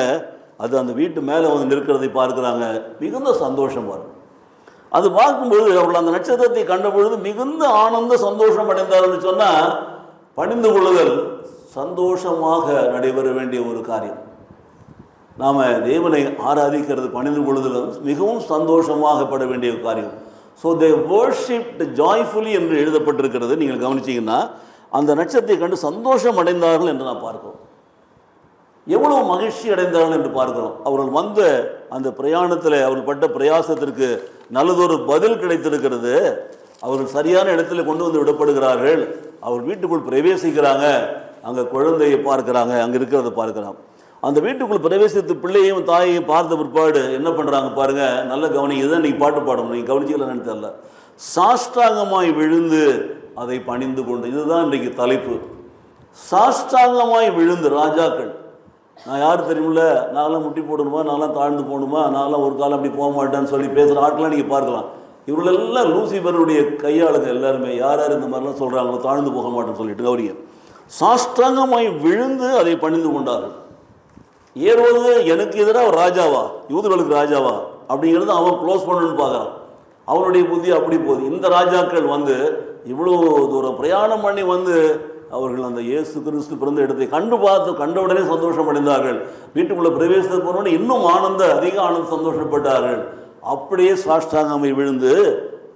A: அது அந்த வீட்டு மேலே வந்து நிற்கிறதை பார்க்குறாங்க. மிகுந்த சந்தோஷம் வரும். அது பார்க்கும்பொழுது அவர்கள் அந்த நட்சத்திரத்தை கண்ட பொழுது மிகுந்த ஆனந்த சந்தோஷம் அடைந்தார்கள் சொன்னால், பணிந்து கொள்ளுதல் சந்தோஷமாக நடைபெற வேண்டிய ஒரு காரியம். நாம் தேவனை ஆராதிக்கிறது பணிந்து கொள்ளுதல் மிகவும் சந்தோஷமாக பட வேண்டிய காரியம். ஸோ தே வர்ஷிப்ட் ஜாய்ஃபுல்லி என்று எழுதப்பட்டிருக்கிறது. நீங்கள் கவனிச்சிங்கன்னா அந்த நட்சத்திரத்தை கண்டு சந்தோஷம் அடைந்தார்கள் என்று நான் பார்க்கிறோம். எவ்வளவு மகிழ்ச்சி அடைந்தார்கள் என்று பார்க்கிறோம். அவர்கள் வந்த அந்த பிரயாணத்தில் அவர்கள் பட்ட பிரயாசத்திற்கு நல்லதொரு பதில் கிடைத்திருக்கிறது. அவர்கள் சரியான இடத்துல கொண்டு வந்து விடப்படுகிறார்கள். அவர் வீட்டுக்குள் பிரவேசிக்கிறாங்க, அங்கே குழந்தையை பார்க்குறாங்க, அங்கே இருக்கிறத பார்க்குறாங்க. அந்த வீட்டுக்குள் பிரவேசித்து பிள்ளையும் தாயையும் பார்த்த பிற்பாடு என்ன பண்ணுறாங்க பாருங்கள், நல்ல கவனி. இதுதான் நீங்கள் பாட்டு பாடணும், நீங்கள் கவனிச்சிக்கலன்னு தெரியல. சாஷ்டாங்கமாய் விழுந்து அதை பணிந்து கொண்டு, இதுதான் இன்றைக்கு தலைப்பு. சாஷ்டாங்கமாய் விழுந்து ராஜாக்கள். நான் யார் தெரியுமில்ல, நான்லாம் முட்டி போடணுமா, நான்லாம் தாழ்ந்து போகணுமா, நான்லாம் ஒரு காலம் அப்படி போக மாட்டேன்னு சொல்லி பேசுகிற ஆட்கள்லாம் நீங்கள் பார்க்கலாம். இவங்களெல்லாம் லூசிபருடைய கையாளுங்க எல்லாருமே. யார் யார் இந்த மாதிரிலாம் சொல்கிறாங்களோ தாழ்ந்து போக மாட்டேன்னு சொல்லிட்டு கவனிங்க. சாஷ்டாங்கமாய் விழுந்து அதை பணிந்து கொண்டார்கள். ஏரோது எனக்கு எதிராக ராஜாவா, யூதர்களுக்கு ராஜாவா அப்படிங்கிறது அவன் க்ளோஸ் பண்ணணும்னு பார்க்குறான். அவனுடைய புத்தி அப்படி போகுது. இந்த ராஜாக்கள் வந்து இவ்வளோ தூரம் பிரயாணம் பண்ணி வந்து அவர்கள் அந்த இயேசு கிறிஸ்து பிறந்த இடத்தை கண்ட உடனே சந்தோஷம் அடைந்தார்கள். வீட்டுக்குள்ளே பிரவேசத்துக்கு போனோடனே இன்னும் அதிக ஆனந்த சந்தோஷப்பட்டார்கள். அப்படியே சாஷ்டாங்கமை விழுந்து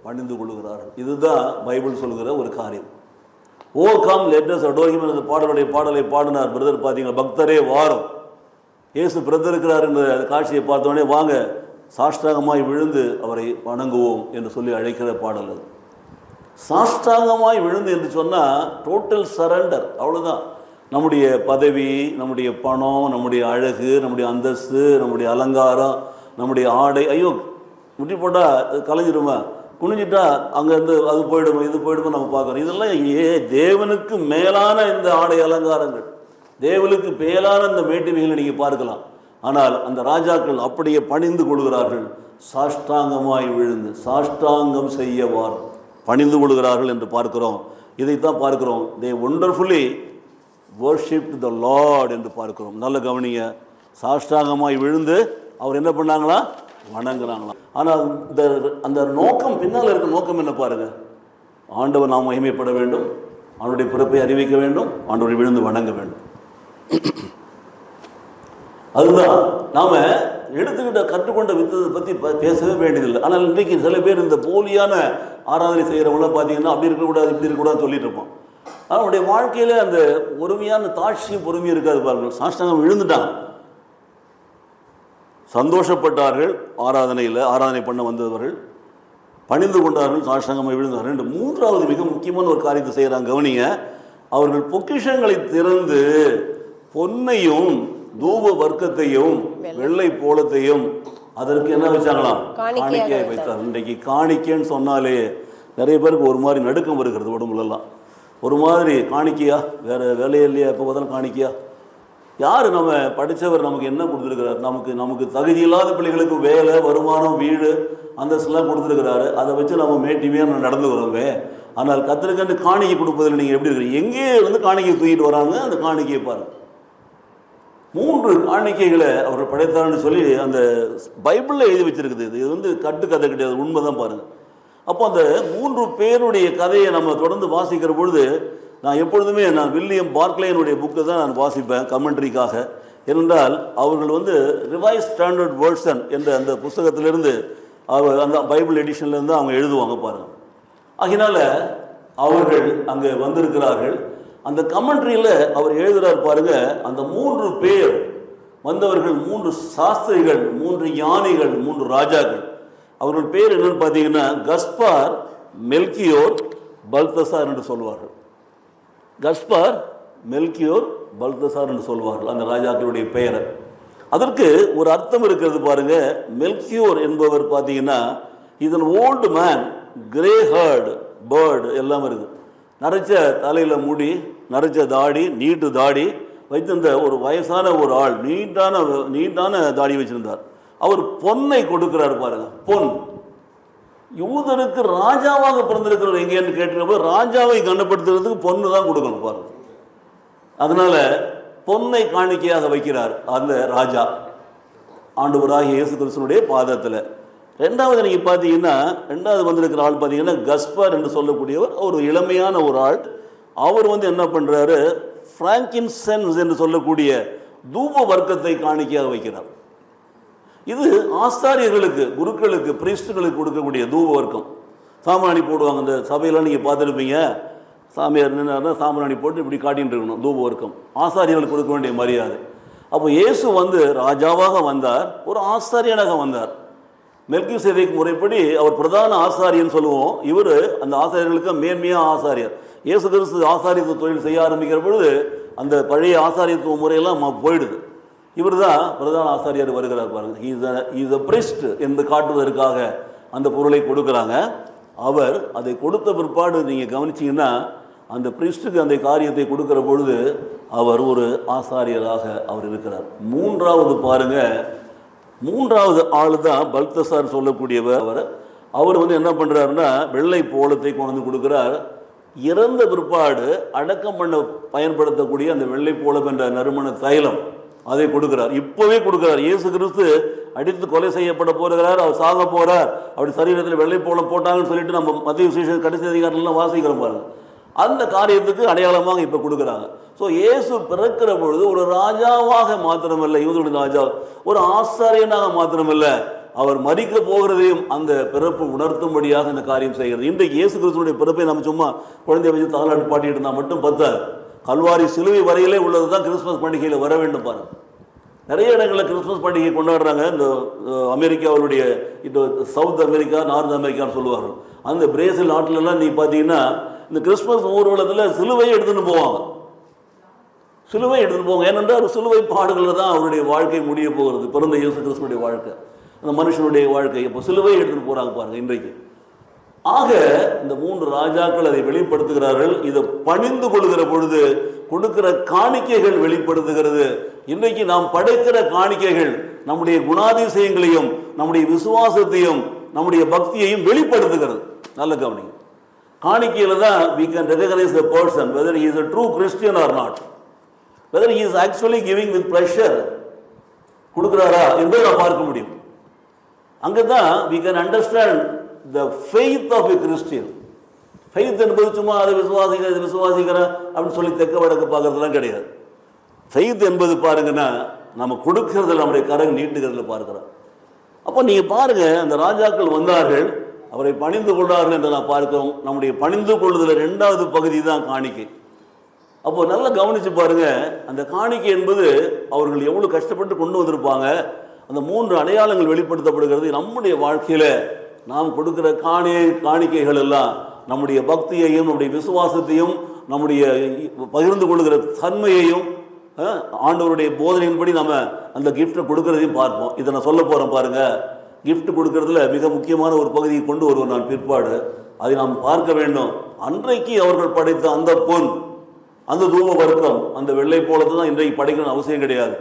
A: பணிந்து கொள்கிறார்கள். இதுதான் பைபிள் சொல்கிற ஒரு காரியம். O come let us adore him என்ற பாடலை பாடினார் பிரதர். பார்த்தீங்கன்னா, பக்தரே வாரம், இயேசு பிறந்திருக்கிறார் என்ற காட்சியை பார்த்தோடனே வாங்க சாஷ்டாங்கமாய் விழுந்து அவரை வணங்குவோம் என்று சொல்லி அழைக்கிற பாடல் அது. சாஷ்டாங்கமாய் விழுந்து என்று சொன்னால் டோட்டல் சரண்டர், அவ்வளோதான். நம்முடைய பதவி, நம்முடைய பணம், நம்முடைய அழகு, நம்முடைய அந்தஸ்து, நம்முடைய அலங்காரம், நம்முடைய ஆடை, ஐயோ முட்டி போட்டால் கலைஞ்சிருமா, குனிஞ்சிட்டா அங்கேருந்து அது போயிடுமா, இது போயிடுமா நம்ம பார்க்குறோம். இதெல்லாம் தேவனுக்கு மேலான இந்த ஆடை அலங்காரங்கள், தேவனுக்கு மேலான இந்த மேட்டிமைகளை நீங்கள் பார்க்கலாம். ஆனால் அந்த ராஜாக்கள் அப்படியே பணிந்து கொள்கிறார்கள். சாஷ்டாங்கமாய் விழுந்து சாஷ்டாங்கம் செய்யவார் பணிந்து கொள்கிறார்கள் என்று பார்க்கிறோம். இதைத்தான் பார்க்கிறோம். தே ஒண்டர்ஃபுல்லி வர்ஷிப்ட் த லார்ட் என்று பார்க்கிறோம். நல்ல கவனிங்க, சாஷ்டாங்கமாய் விழுந்து அவர் என்ன பண்ணாங்களா, வணங்குறாங்களா. ஆனால் அந்த நோக்கம் பின்னால் இருக்க நோக்கம் என்ன பாருங்க, ஆண்டவர் நாம் மகிமைப்பட வேண்டும், அவனுடைய பிறப்பை அறிவிக்க வேண்டும், ஆண்டவரை விழுந்து வணங்க வேண்டும். அதுதான் நாம எடுத்துக்கிட்ட கற்றுக்கொண்ட வித்ததை பற்றி பேசவே வேண்டியதில்லை. ஆனால் இன்றைக்கு சில பேர் இந்த போலியான ஆராதனை செய்கிறவங்களாம் பார்த்தீங்கன்னா அப்படி இருக்கக்கூடாது இப்படி இருக்கக்கூடாதுன்னு சொல்லிட்டு இருப்போம். அவனுடைய வாழ்க்கையில் அந்த பொறுமையான தாட்சியும் பொறுமையும் இருக்காது பாருங்கள். சாஷ்டாங்கம் விழுந்துட்டாங்க, சந்தோஷப்பட்டார்கள், ஆராதனை பண்ண வந்தவர்கள் பணிந்து கொண்டார்கள், சாஷ்டாங்கமாக விழுந்தார்கள். மூன்றாவது மிக முக்கியமான ஒரு காரியத்தை செய்கிறாங்க, கவனிங்க. அவர்கள் பொக்கிஷங்களை திறந்து பொன்னையும் தூப வர்க்கத்தையும் வெள்ளை போலத்தையும் அதற்கு என்ன வச்சாங்களாம், காணிக்கையை வைத்தார். இன்றைக்கு காணிக்கைன்னு சொன்னாலே நிறைய பேருக்கு ஒரு மாதிரி நடுக்கம் வருகிறது உடம்புலலாம். ஒரு மாதிரி காணிக்கையா, வேற வேலையே இல்லையா, எப்போ பார்த்தாலும் காணிக்கையா. யார் நம்ம படித்தவர் நமக்கு என்ன கொடுத்துருக்கிறார்? நமக்கு தகுதி இல்லாத பிள்ளைகளுக்கு வேலை, வருமானம், வீடு, அந்தஸ்தெல்லாம் கொடுத்துருக்கிறாரு. அதை வச்சு நம்ம மேட்டிமையாக நடந்து வரோமே. ஆனால் கத்திரிக்கண்டு காணிக்கை கொடுப்பதில் நீங்கள் எப்படி இருக்கிறீங்க? எங்கேயே வந்து காணிக்கை தூக்கிட்டு வராங்க. அந்த காணிக்கையை பாருங்கள், 3 காணிக்கைகளை அவர் படைத்தார்னு சொல்லி அந்த பைபிளில் எழுதி வச்சிருக்குது. இது வந்து கட்டுக்கதை கிடையாது, உண்மைதான் பாருங்கள். அப்போ அந்த 3 பேருடைய கதையை நம்ம தொடர்ந்து வாசிக்கிற பொழுது நான் எப்பொழுதுமே வில்லியம் பார்க்லேனுடைய புக்கை தான் நான் வாசிப்பேன் கமெண்ட்ரிக்காக. ஏனென்றால் அவர்கள் வந்து ரிவைஸ் ஸ்டாண்டர்ட் வேர்ஷன் என்ற அந்த புஸ்தகத்திலிருந்து அந்த பைபிள் எடிஷன்லேருந்து அவங்க எழுதுவாங்க பாருங்கள். ஆகினால அவர்கள் அங்கே வந்திருக்கிறார்கள். அந்த கமெண்ட்ரியில் அவர் எழுதுகிறார் பாருங்க. அந்த 3 பேர் வந்தவர்கள் 3 சாஸ்திரிகள், 3 ஞானிகள், 3 ராஜாக்கள். அவர்கள் பேர் என்னன்னு பார்த்தீங்கன்னா கஸ்பார், மெல்கியோர், பல்தசார் என்று சொல்வார்கள். கஸ்பார், மெல்கியோர், பல்தசார் என்று சொல்வார்கள் அந்த ராஜாக்களுடைய பெயரை. அதற்கு ஒரு அர்த்தம் இருக்கிறது பாருங்க. மெல்கியோர் என்பவர் பார்த்தீங்கன்னா இதன் old man, grey haired, bird எல்லாம் இருக்குது. நரைச்ச தலையில் முடி, நரைச்ச தாடி, நீட்டு தாடி வைத்திருந்த ஒரு வயசான ஒரு ஆள், நீட்டான தாடி வச்சிருந்தார். அவர் பொன்னை கொடுக்கிறார் பாருங்க. பொன், யூதருக்கு ராஜாவாக பிறந்திருக்கிறவர் எங்கேன்னு கேட்கிறப்ப ராஜாவை கனப்படுத்துறதுக்கு பொண்ணு தான் கொடுக்கணும் பாருங்க. அதனால பொன்னை காணிக்கையாக வைக்கிறார் அந்த ராஜா ஆண்டவராகிய இயேசு கிறிஸ்துவினுடைய பாதத்தில். ரெண்டாவது நீங்கள் பார்த்தீங்கன்னா, ரெண்டாவது வந்திருக்கிற ஆள் பார்த்தீங்கன்னா கஸ்பர் என்று சொல்லக்கூடியவர். ஒரு இளமையான ஒரு ஆள். அவர் வந்து என்ன பண்ணுறாரு, பிராங்கின்சென்ஸ் என்று சொல்லக்கூடிய தூப வர்க்கத்தை காணிக்கையாக வைக்கிறார். இது ஆசாரியர்களுக்கு, குருக்களுக்கு, பிரீஸ்டுகளுக்கு கொடுக்கக்கூடிய தூப வர்க்கம். சாம்பிராணி போடுவாங்க அந்த சபையெல்லாம் நீங்கள் பார்த்துருப்பீங்க. சாமியார் நின்று சாம்பிராணி போட்டு இப்படி காட்டின்னு இருக்கணும். தூப வர்க்கம் ஆசாரியர்களுக்கு கொடுக்க வேண்டிய மரியாதை. அப்போ இயேசு வந்து ராஜாவாக வந்தார், ஒரு ஆசாரியனாக வந்தார். மெல்கிசேதேக் முறைப்படி அவர் பிரதான ஆசாரியன்னு சொல்லுவோம். இவர் அந்த ஆசாரியர்களுக்கு மேன்மையாக ஆசாரியர். இயேசு கிறிஸ்து ஆசாரியத்துவ தொழில் செய்ய ஆரம்பிக்கிற பொழுது அந்த பழைய ஆசாரியத்துவ முறையெல்லாம் போயிடுது. இவர் தான் பிரதான ஆசாரியர் வருகிறார் பாருங்க. இஸ் அ பிரிஸ்ட் என்று காட்டுவதற்காக அந்த பொருளை கொடுக்குறாங்க. அவர் அதை கொடுத்த பிற்பாடு நீங்கள் கவனிச்சிங்கன்னா அந்த பிரிஸ்டுக்கு அந்த காரியத்தை கொடுக்கிற பொழுது அவர் ஒரு ஆசாரியராக அவர் இருக்கிறார். மூன்றாவது பாருங்க, மூன்றாவது ஆள் தான் பல்தசார் சொல்லக்கூடியவர். அவர் வந்து என்ன பண்ணுறாருன்னா வெள்ளை போலத்தை கொண்டு கொடுக்குறார். இறந்த பிற்பாடு அடக்கம் பண்ண பயன்படுத்தக்கூடிய அந்த வெள்ளை போலம் என்ற நறுமண தைலம் அதை கொடுக்கிறார். இப்போவே கொடுக்கிறார். இயேசு கிறிஸ்து அடித்து கொலை செய்யப்பட போகிறார், அவர் சாக போகிறார், அப்படி சரீரத்தில் வெள்ளை போலம் போட்டாங்கன்னு சொல்லிட்டு நம்ம மத்திய விசேஷ கடைசி அதிகாரம்லாம் வாசிக்கிறோம் பாருங்க. அந்த காரியத்துக்கு அடையாளமாக இப்போ கொடுக்குறாங்க. ஸோ இயேசு பிறக்கிற பொழுது ஒரு ராஜாவாக மாத்திரமல்ல, யூதருடைய ராஜா, ஒரு ஆசாரியனாக மாத்திரமல்ல, அவர் மரிக்க போகிறதையும் அந்த பிறப்பு உணர்த்தும்படியாக இந்த காரியம் செய்கிறது. இன்றைக்கு இயேசு கிறிஸ்துடைய பிறப்பை நம்ம சும்மா குழந்தைய வச்சு தாலாட்டு பாட்டிட்டு இருந்தால் மட்டும் பத்தாது. கல்வாரி சிலுவை வரையிலே உள்ளது தான் கிறிஸ்துமஸ் பண்டிகையில் வர வேண்டும் பாருங்க. நிறைய இடங்களில் கிறிஸ்துமஸ் பண்டிகை கொண்டாடுறாங்க. இந்த அமெரிக்காவுடைய இந்த சவுத் அமெரிக்கா, நார்த் அமெரிக்கான்னு சொல்லுவார்கள். அந்த பிரேசில் நாட்டிலெல்லாம் நீ பார்த்தீங்கன்னா இந்த கிறிஸ்துமஸ் ஊர்வலத்தில் சிலுவையை எடுத்துகிட்டு போவாங்க. சிலுவை எடுத்துகிட்டு போவாங்க. ஏனென்றால் ஒரு சிலுவை பாடுகளில் தான் அவருடைய வாழ்க்கை முடிய போகிறது. பிறந்த இயேசு கிறிஸ்துவனுடைய வாழ்க்கை, அந்த மனுஷனுடைய வாழ்க்கை. இப்போ சிலுவை எடுத்துகிட்டு போகிறாங்க பாருங்கள் இன்றைக்கு. ஆக இந்த 3 ராஜாக்கள் அதை வெளிப்படுத்துகிறார்கள். இதை பணிந்து கொள்கிற பொழுது கொடுக்கிற காணிக்கைகள் வெளிப்படுத்துகிறது. இன்றைக்கு நாம் படைக்கிற காணிக்கைகள் நம்முடைய குணாதிசயங்களையும் நம்முடைய விசுவாசத்தையும் நம்முடைய பக்தியையும் வெளிப்படுத்துகிறது. நல்ல கவனிங்க. காணிக்கையில தான் we can recognize the person whether he is a true Christian or not, whether he is actually giving with pleasure, கொடுக்கிறாரா என்பதை நாம் பார்க்க முடியும். அங்கதான் we can understand the faith of a Christian. faith என்பது சும்மா அதை விசுவாசிக்கிறேன் அப்படின்னு சொல்லி தெக்க வடக்கு பார்க்கறதுலாம் கிடையாது. faith என்பது பாருங்கன்னா நம்ம கொடுக்கறதில் நம்முடைய கரம் நீட்டுகிறதுல பார்க்கிறோம். அப்போ நீங்கள் பாருங்கள், அந்த ராஜாக்கள் வந்தார்கள், அவரை பணிந்து கொண்டார்கள் என்று நான் பார்க்கிறோம். நம்முடைய பணிந்து கொள்ளுதல் 2வது பகுதி தான் காணிக்கை. அப்போ நல்லா கவனித்து பாருங்கள், அந்த காணிக்கை என்பது அவர்கள் எவ்வளோ கஷ்டப்பட்டு கொண்டு வந்திருப்பாங்க. அந்த 3 அடையாளங்கள் வெளிப்படுத்தப்படுகிறது. நம்முடைய வாழ்க்கையில் நாம் கொடுக்குற காணிக்கைகள் எல்லாம் நம்முடைய பக்தியையும் நம்முடைய விசுவாசத்தையும் நம்முடைய பகிர்ந்து கொள்கிற தன்மையையும் ஆண்டவருடைய போதனையின்படி நம்ம அந்த கிஃப்டை கொடுக்கறதையும் பார்ப்போம். இதை நான் சொல்ல போகிறேன் பாருங்கள். கிஃப்ட் கொடுக்கறதுல மிக முக்கியமான ஒரு பகுதியை கொண்டு வருவோம் நான் பிற்பாடு. அதை நாம் பார்க்க வேண்டும். அன்றைக்கு அவர்கள் படைத்த அந்த பொன், அந்த தூப வர்க்கம், அந்த வெள்ளை போலத்தை தான் இன்றைக்கு படைக்கணும்னு அவசியம் கிடையாது.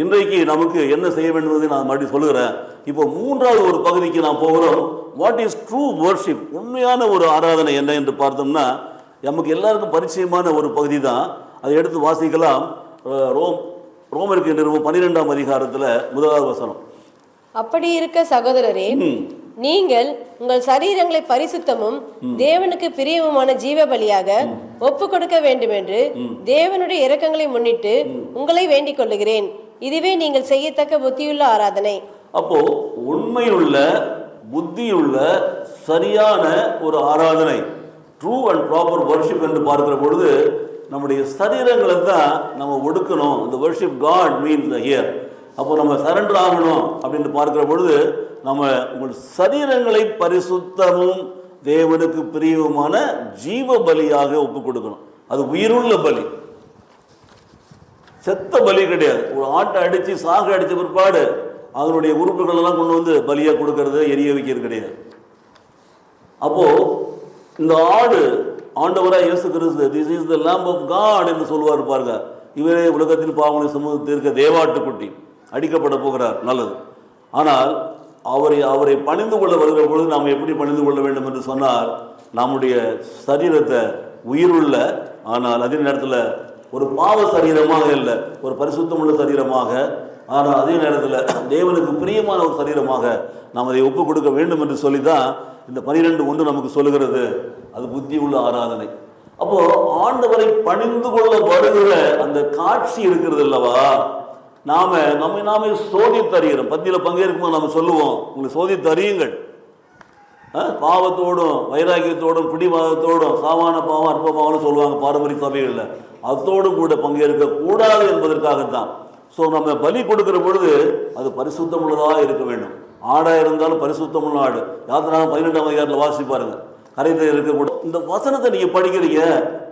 A: இன்றைக்கு நமக்கு என்ன செய்ய வேண்டும் என்பதை நான் மறுபடியும் சொல்லுகிறேன். இப்போ 3வது ஒரு பகுதிக்கு நாம் போகிறோம். What is true worship? உண்மையான ஒரு ஆராதனை என்ன என்று பார்த்தோம்னா, நமக்கு எல்லாருக்கும் பரிச்சயமான ஒரு பகுதி தான். அதை எடுத்து வாசிக்கலாம். ரோமருக்கு நிறுவனம் 12ஆம் அதிகாரத்தில் 1வது வசனம்.
B: அப்படி இருக்க சகோதரரே, நீங்கள் உங்கள் சரீரங்களை பரிசுத்தமும் தேவனுக்கு பிரியமுமான ஜீவ பலியாக ஒப்பு கொடுக்க வேண்டும் என்று தேவனுடைய இரக்கங்களை முன்னிட்டு உங்களை வேண்டிக் கொள்ளுகிறேன். இதுவே நீங்கள் செய்யத்தக்க புத்தியுள்ள ஆராதனை.
A: அப்போ உண்மையுள்ள புத்தியுள்ள சரியான ஒரு ஆராதனை, ட்ரூ அண்ட் ப்ராப்பர் வர்ஷிப் என்று பார்க்கிற பொழுது நம்முடைய சரீரங்களை தான் நம்ம ஒடுக்கணும். இந்த worship God means the hear. அப்போ நம்ம சரண்டர் ஆகணும் அப்படின்னு பார்க்கிற பொழுது நம்ம உங்கள் சரீரங்களை பரிசுத்தமும் தேவனுக்கு பிரியமான ஜீவ பலியாக ஒப்பு கொடுக்கணும். அது உயிருள்ள பலி, செத்த பலி கிடையாது. ஒரு ஆட்டை அடித்து சாக அடித்த பிற்பாடு அதனுடைய உறுப்புகள் எல்லாம் கொண்டு வந்து பலியாக கொடுக்கறது, எரிய வைக்கிறது கிடையாது. அப்போ இந்த ஆடு ஆண்டவராக Yesu Kristu, this is the lamb of God என்று சொல்லுவார் பாருங்க. இவரே உலகத்தின் பாவங்களை சுமந்து தீர்க்க தேவாட்டுக்குட்டி அடிக்கப்பட போகிறார். நல்லது. ஆனால் அவரை பணிந்து கொள்ள வருகிற பொழுது நாம் எப்படி பணிந்து கொள்ள வேண்டும் என்று சொன்னால், நம்முடைய சரீரத்தை உயிருள்ள, ஆனால் அதே நேரத்தில் ஒரு பாவ சரீரமாக இல்லை, ஒரு பரிசுத்தமுள்ள சரீரமாக, ஆனால் அதே நேரத்தில் தேவனுக்கு பிரியமான ஒரு சரீரமாக நாம் அதை ஒப்புக் கொடுக்க வேண்டும் என்று சொல்லி தான் இந்த 12:1 நமக்கு சொல்லுகிறது. அது புத்தி உள்ள ஆராதனை. அப்போ ஆண்டவரை பணிந்து கொள்ள வருகிற அந்த காட்சி இருக்கிறது அல்லவா, நாமே சோதித்தறிகிறோம். பத்தியில் பங்கேற்கும் போது நம்ம சொல்லுவோம், உங்களை சோதித்தறியுங்கள். பாவத்தோடும் வைராக்கியத்தோடும் பிடிவாதத்தோடும் சாவான பாவம் அற்ப பாவம்னு சொல்லுவாங்க பாரம்பரிய சபைகளில். அதோடும் கூட பங்கேற்க கூடாது என்பதற்காகத்தான். ஸோ நம்ம பலி கொடுக்கிற பொழுது அது பரிசுத்தமுள்ளதாக இருக்க வேண்டும். ஆடாக இருந்தாலும் பரிசுத்தமுள்ள ஆடு. யாத்திராகம் 12ஆம் அதிகாரத்தில் வாசி பாருங்க. கரைத்தில் இருக்கக்கூட இந்த வசனத்தை நீங்கள் படிக்கிறீங்க,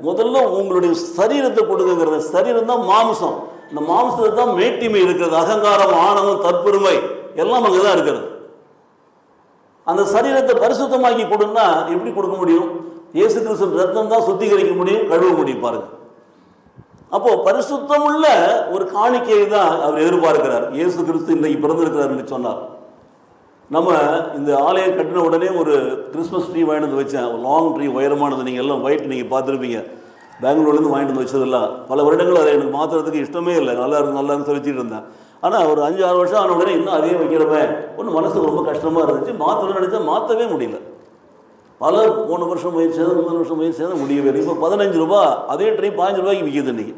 A: முதல்ல உங்களுடைய சரீரத்தை கொடுக்குங்கிறத. சரீரம் தான் மாம்சம். இந்த மாம்சத்தை தான் மேட்டிமை இருக்கிறது. அகங்காரம், ஆணவம், தற்பெருமை எல்லாம் அங்கே தான் இருக்கிறது. அந்த சரீரத்தை பரிசுத்தமாக்கி கொடுன்னா எப்படி கொடுக்க முடியும்? இயேசு கிறிஸ்து ரத்தம் தான் சுத்திகரிக்க முடியும், கழுவ முடியும். பாருங்க, அப்போ பரிசுத்தமுள்ள ஒரு காணிக்கையை தான் அவர் எதிர்பார்க்கிறார். இயேசு கிறிஸ்து இன்றைக்கு பிறந்திருக்கிறார் என்று சொன்னார். நம்ம இந்த ஆலயம் கட்டின உடனே ஒரு கிறிஸ்மஸ் ட்ரீ வாங்கிட்டு வச்சேன். ஒரு லாங் ட்ரீ, உயரமானது. நீங்கள் எல்லாம் ஒயிட் நீங்கள் பார்த்துருப்பீங்க. பெங்களூர்லேருந்து வாங்கிட்டு வந்து வச்சதெல்லாம் பல வருடங்கள் அதை எனக்கு மாற்றுறதுக்கு இஷ்டமே இல்லை. நல்லா இருக்குன்னு சொல்லி இருந்தேன். ஆனால் ஒரு 5-6 வருஷம் ஆன உடனே இன்னும் அதே வைக்கிறமே ஒன்று மனசுக்கு ரொம்ப கஷ்டமாக இருந்துச்சு. மாற்றணும்னு நினச்சா மாற்றவே முடியல. பல போன வருஷம் முயற்சி செய்தால், முந்தின வருஷம் முயற்சி செய்தால் முடியவே இல்லை. இப்போ 15 ரூபா அதே ட்ரீ 15 ரூபாய்க்கு விற்கிது இன்றைக்கி.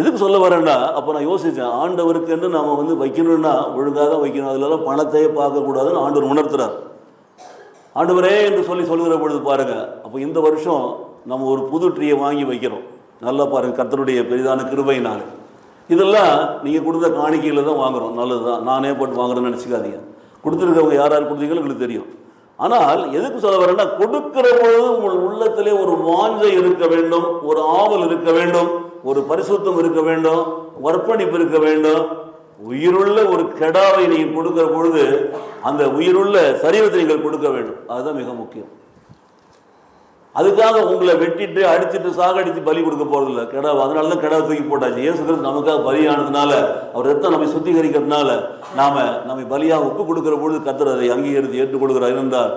A: எதுக்கு சொல்ல வரேன்னா, அப்போ நான் யோசித்தேன், ஆண்டவருக்கு என்று நாம் வைக்கணும்னா ஒழுங்காக வைக்கணும், அதிலெல்லாம் பணத்தையே பார்க்கக்கூடாதுன்னு ஆண்டவர் உணர்த்துறார். ஆண்டவரே என்று சொல்லுகிற பொழுது பாருங்கள், அப்போ இந்த வருஷம் நம்ம ஒரு புது ட்ரீயை வாங்கி வைக்கிறோம். நல்லா பாருங்கள், கர்த்தருடைய பெரிதான கிருபையினால். இதெல்லாம் நீங்கள் கொடுத்த காணிக்கையில் தான் வாங்குகிறோம். நல்லது தான், நானே போட்டு வாங்குறேன்னு நினச்சிக்காதீங்க. கொடுத்துருக்கவங்க யார் யார் கொடுத்தீங்களோ உங்களுக்கு தெரியும். ஆனால் எதுக்கு சொல்ல வரேன்னா, கொடுக்கிற பொழுது உங்கள் உள்ளத்திலே ஒரு வாஞ்சை இருக்க வேண்டும், ஒரு ஆவல் இருக்க வேண்டும், ஒரு பரிசுத்தம் இருக்க வேண்டும், அர்ப்பணிப்பு இருக்க வேண்டும். உயிருள்ள ஒரு கெடாவை நீங்கள் கொடுக்கிற பொழுது அந்த உயிருள்ள சரீரத்தை நீங்கள் கொடுக்க வேண்டும். அதுதான் மிக முக்கியம். அதுக்காக உங்களை வெட்டிட்டு அடிச்சுட்டு சாகடித்து பலி கொடுக்க போறதில்ல கெடாவை. அதனால தான் கெடாவை தூக்கி போட்டாச்சு. இயேசு கிறிஸ்து நமக்காக பலியானதுனால, அவர் ரத்தம் நம்மை சுத்திகரிக்கிறதுனால நம்மை பலியாக ஒப்பு கொடுக்கிற பொழுது கர்த்தர் அதை அங்கீகரித்து ஏற்றுக்கொள்கிறார். என்றால்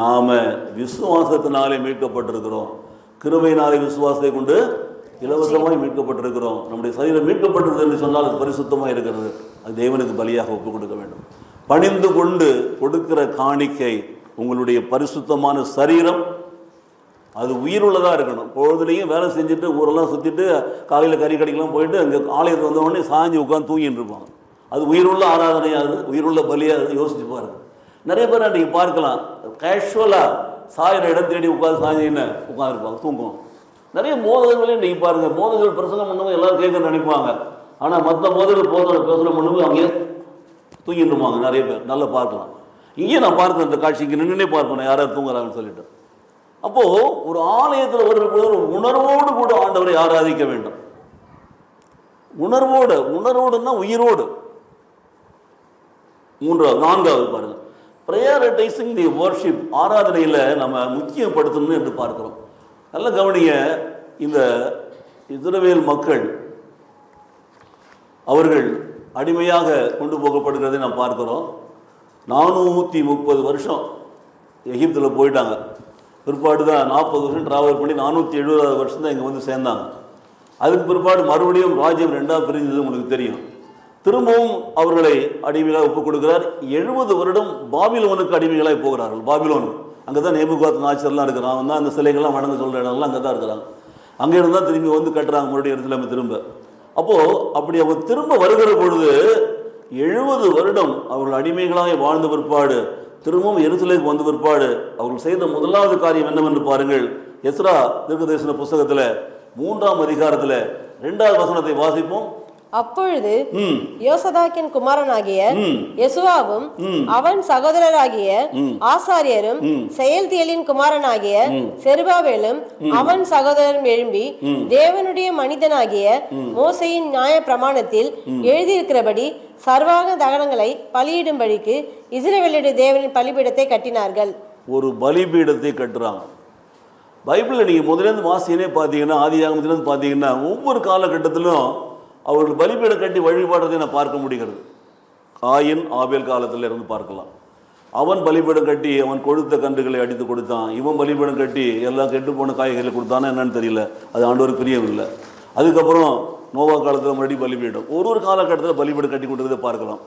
A: நாம விசுவாசத்தினாலே மீட்கப்பட்டிருக்கிறோம். கிருபையினாலே விசுவாசத்தை கொண்டு இலவசமாய் மீட்கப்பட்டிருக்கிறோம். நம்முடைய சரீரம் மீட்கப்பட்டிருக்கிறது என்று சொன்னால் அது பரிசுத்தமாக இருக்கிறது. அது தேவனுக்கு பலியாக ஒப்பு கொடுக்க வேண்டும். பணிந்து கொண்டு கொடுக்கிற காணிக்கை உங்களுடைய பரிசுத்தமான சரீரம், அது உயிருள்ளதாக இருக்கணும். பொழுதுலையும் வேலை செஞ்சுட்டு ஊரெல்லாம் சுற்றிட்டு காலையில் கறி கடைக்கெல்லாம் போயிட்டு அங்கே ஆலயத்தில் வந்தவொடனே சாஞ்சி உட்காந்து தூங்கிட்டு இருப்பாங்க. அது உயிருள்ள ஆராதனையாது, உயிருள்ள பலியாது, யோசிச்சு பாருங்க. நிறைய பேர் அன்றைக்கி பார்க்கலாம், கேஷுவலாக சாயிற இடம் தேடி உட்காந்து சாஞ்சின்னு உட்காந்துருப்பாங்க, தூங்குவோம். நிறைய மோதல்களையும் இன்றைக்கி பாருங்கள், மோதல்கள் பிரசங்கம் பண்ணும்போது எல்லோரும் கேட்க நினைப்பாங்க. ஆனால் மற்ற மோதல்கள் பிரசங்கம் பண்ணும்போது அங்கேயே தூங்கிட்டு இருப்பாங்க நிறைய பேர். நல்லா பார்க்கலாம். இங்கேயே நான் பார்க்குறேன் இந்த காட்சி, இங்கே நின்றுனே பார்ப்பேன் யாராவது தூங்குறாங்கன்னு சொல்லிட்டு. அப்போது ஒரு ஆலயத்தில் வரும்போது ஒரு உணர்வோடு கூட ஆண்டவரை ஆராதிக்க வேண்டும். உணர்வோடுன்னா உயிரோடு. நான்காவது பாருங்க, ப்ரையாரிட்டைசிங் தி வர்ஷிப். ஆராதனையில் நம்ம முக்கியப்படுத்தணும் என்று பார்க்கிறோம். நல்ல கவனிங்க, இந்த இஸ்ரவேல் மக்கள் அவர்கள் அடிமையாக கொண்டு போகப்படுகிறதை நாம் பார்க்கிறோம். 430 வருஷம் எகிப்தில் போயிட்டாங்க. பிற்பாடு தான் 40 வருஷம் ட்ராவல் பண்ணி 470வது வருஷம் தான் இங்கே வந்து சேர்ந்தாங்க. அதுக்கு பிற்பாடு மறுபடியும் ராஜ்யம் ரெண்டாக பிரிஞ்சது உங்களுக்கு தெரியும். திரும்பவும் அவர்களை அடிமைகளாக ஒப்புக் கொடுக்கிறார். 70 வருடம் பாபிலோனுக்கு அடிமைகளாக போகிறார்கள். பாபிலோனு அங்கே தான் நேபுகாத் நாச்சர்லாம் இருக்கிறான். அவன் தான் அந்த சிலைகள்லாம் வணங்க சொல்கிற இடம்லாம் அங்கே தான் இருக்கிறாங்க. அங்கே இருந்தால் திரும்பி வந்து கட்டுறாங்க மறுபடியும் எருசலேம் திரும்ப. அப்போது அப்படி அவங்க திரும்ப வருகிற பொழுது 70 வருடம் அவர்கள் அடிமைகளாக வாழ்ந்த பிற்பாடு திரும்பவும் எருசலேமுக்கு வந்த பிற்பாடு அவர்கள் செய்த முதலாவது காரியம் என்னவென்று பாருங்கள். எஸ்ரா தீர்க்கதரிசன புஸ்தகத்தில் 3ஆம் அதிகாரத்தில் 2வது வசனத்தை வாசிப்போம்.
B: அப்பொழுது யோசதாக்கின் குமாரனாகிய யெசுவாவும் அவன் சகோதரராகிய ஆசாரியரும் செயல்தியலின் குமாரனாகிய செருபாபேலும் அவன் சகோதரரும் எழும்பி தேவனுடைய மனிதனாகிய மோசையின் நியாய பிரமாணத்தில் எழுதியிருக்கிறபடி சர்வாங்க தகனங்களை பலியிடும்படிக்கு இஸ்ரவேலுடைய தேவனின் பலிபீடத்தை கட்டினார்கள்.
A: ஒரு பலிபீடத்தை கட்டுறாங்க. பைபிளில் நீங்கள் முதலேருந்து வாசியனே பார்த்தீங்கன்னா, ஆதியாகமத்திலேருந்து பார்த்தீங்கன்னா, ஒவ்வொரு காலகட்டத்திலும் அவர்கள் பலிபீடம் கட்டி வழிபாடுறதை நான் பார்க்க முடிகிறது. காயின் ஆபேல் காலத்தில் இருந்து பார்க்கலாம். அவன் பலிபீடம் கட்டி அவன் கொழுத்த கன்றுகளை அடித்து கொடுத்தான். இவன் பலிபீடம் கட்டி எல்லாம் கெட்டு போன காய்கறிகளை கொடுத்தானா என்னன்னு தெரியல. அது ஆண்டவருக்கு பிரியம் இல்லை. அதுக்கப்புறம் நோவா காலத்தில் மறுபடியும் பலிபீடம். ஒரு காலகட்டத்தில் பலிபீடம் கட்டி கொடுத்ததை பார்க்கலாம்.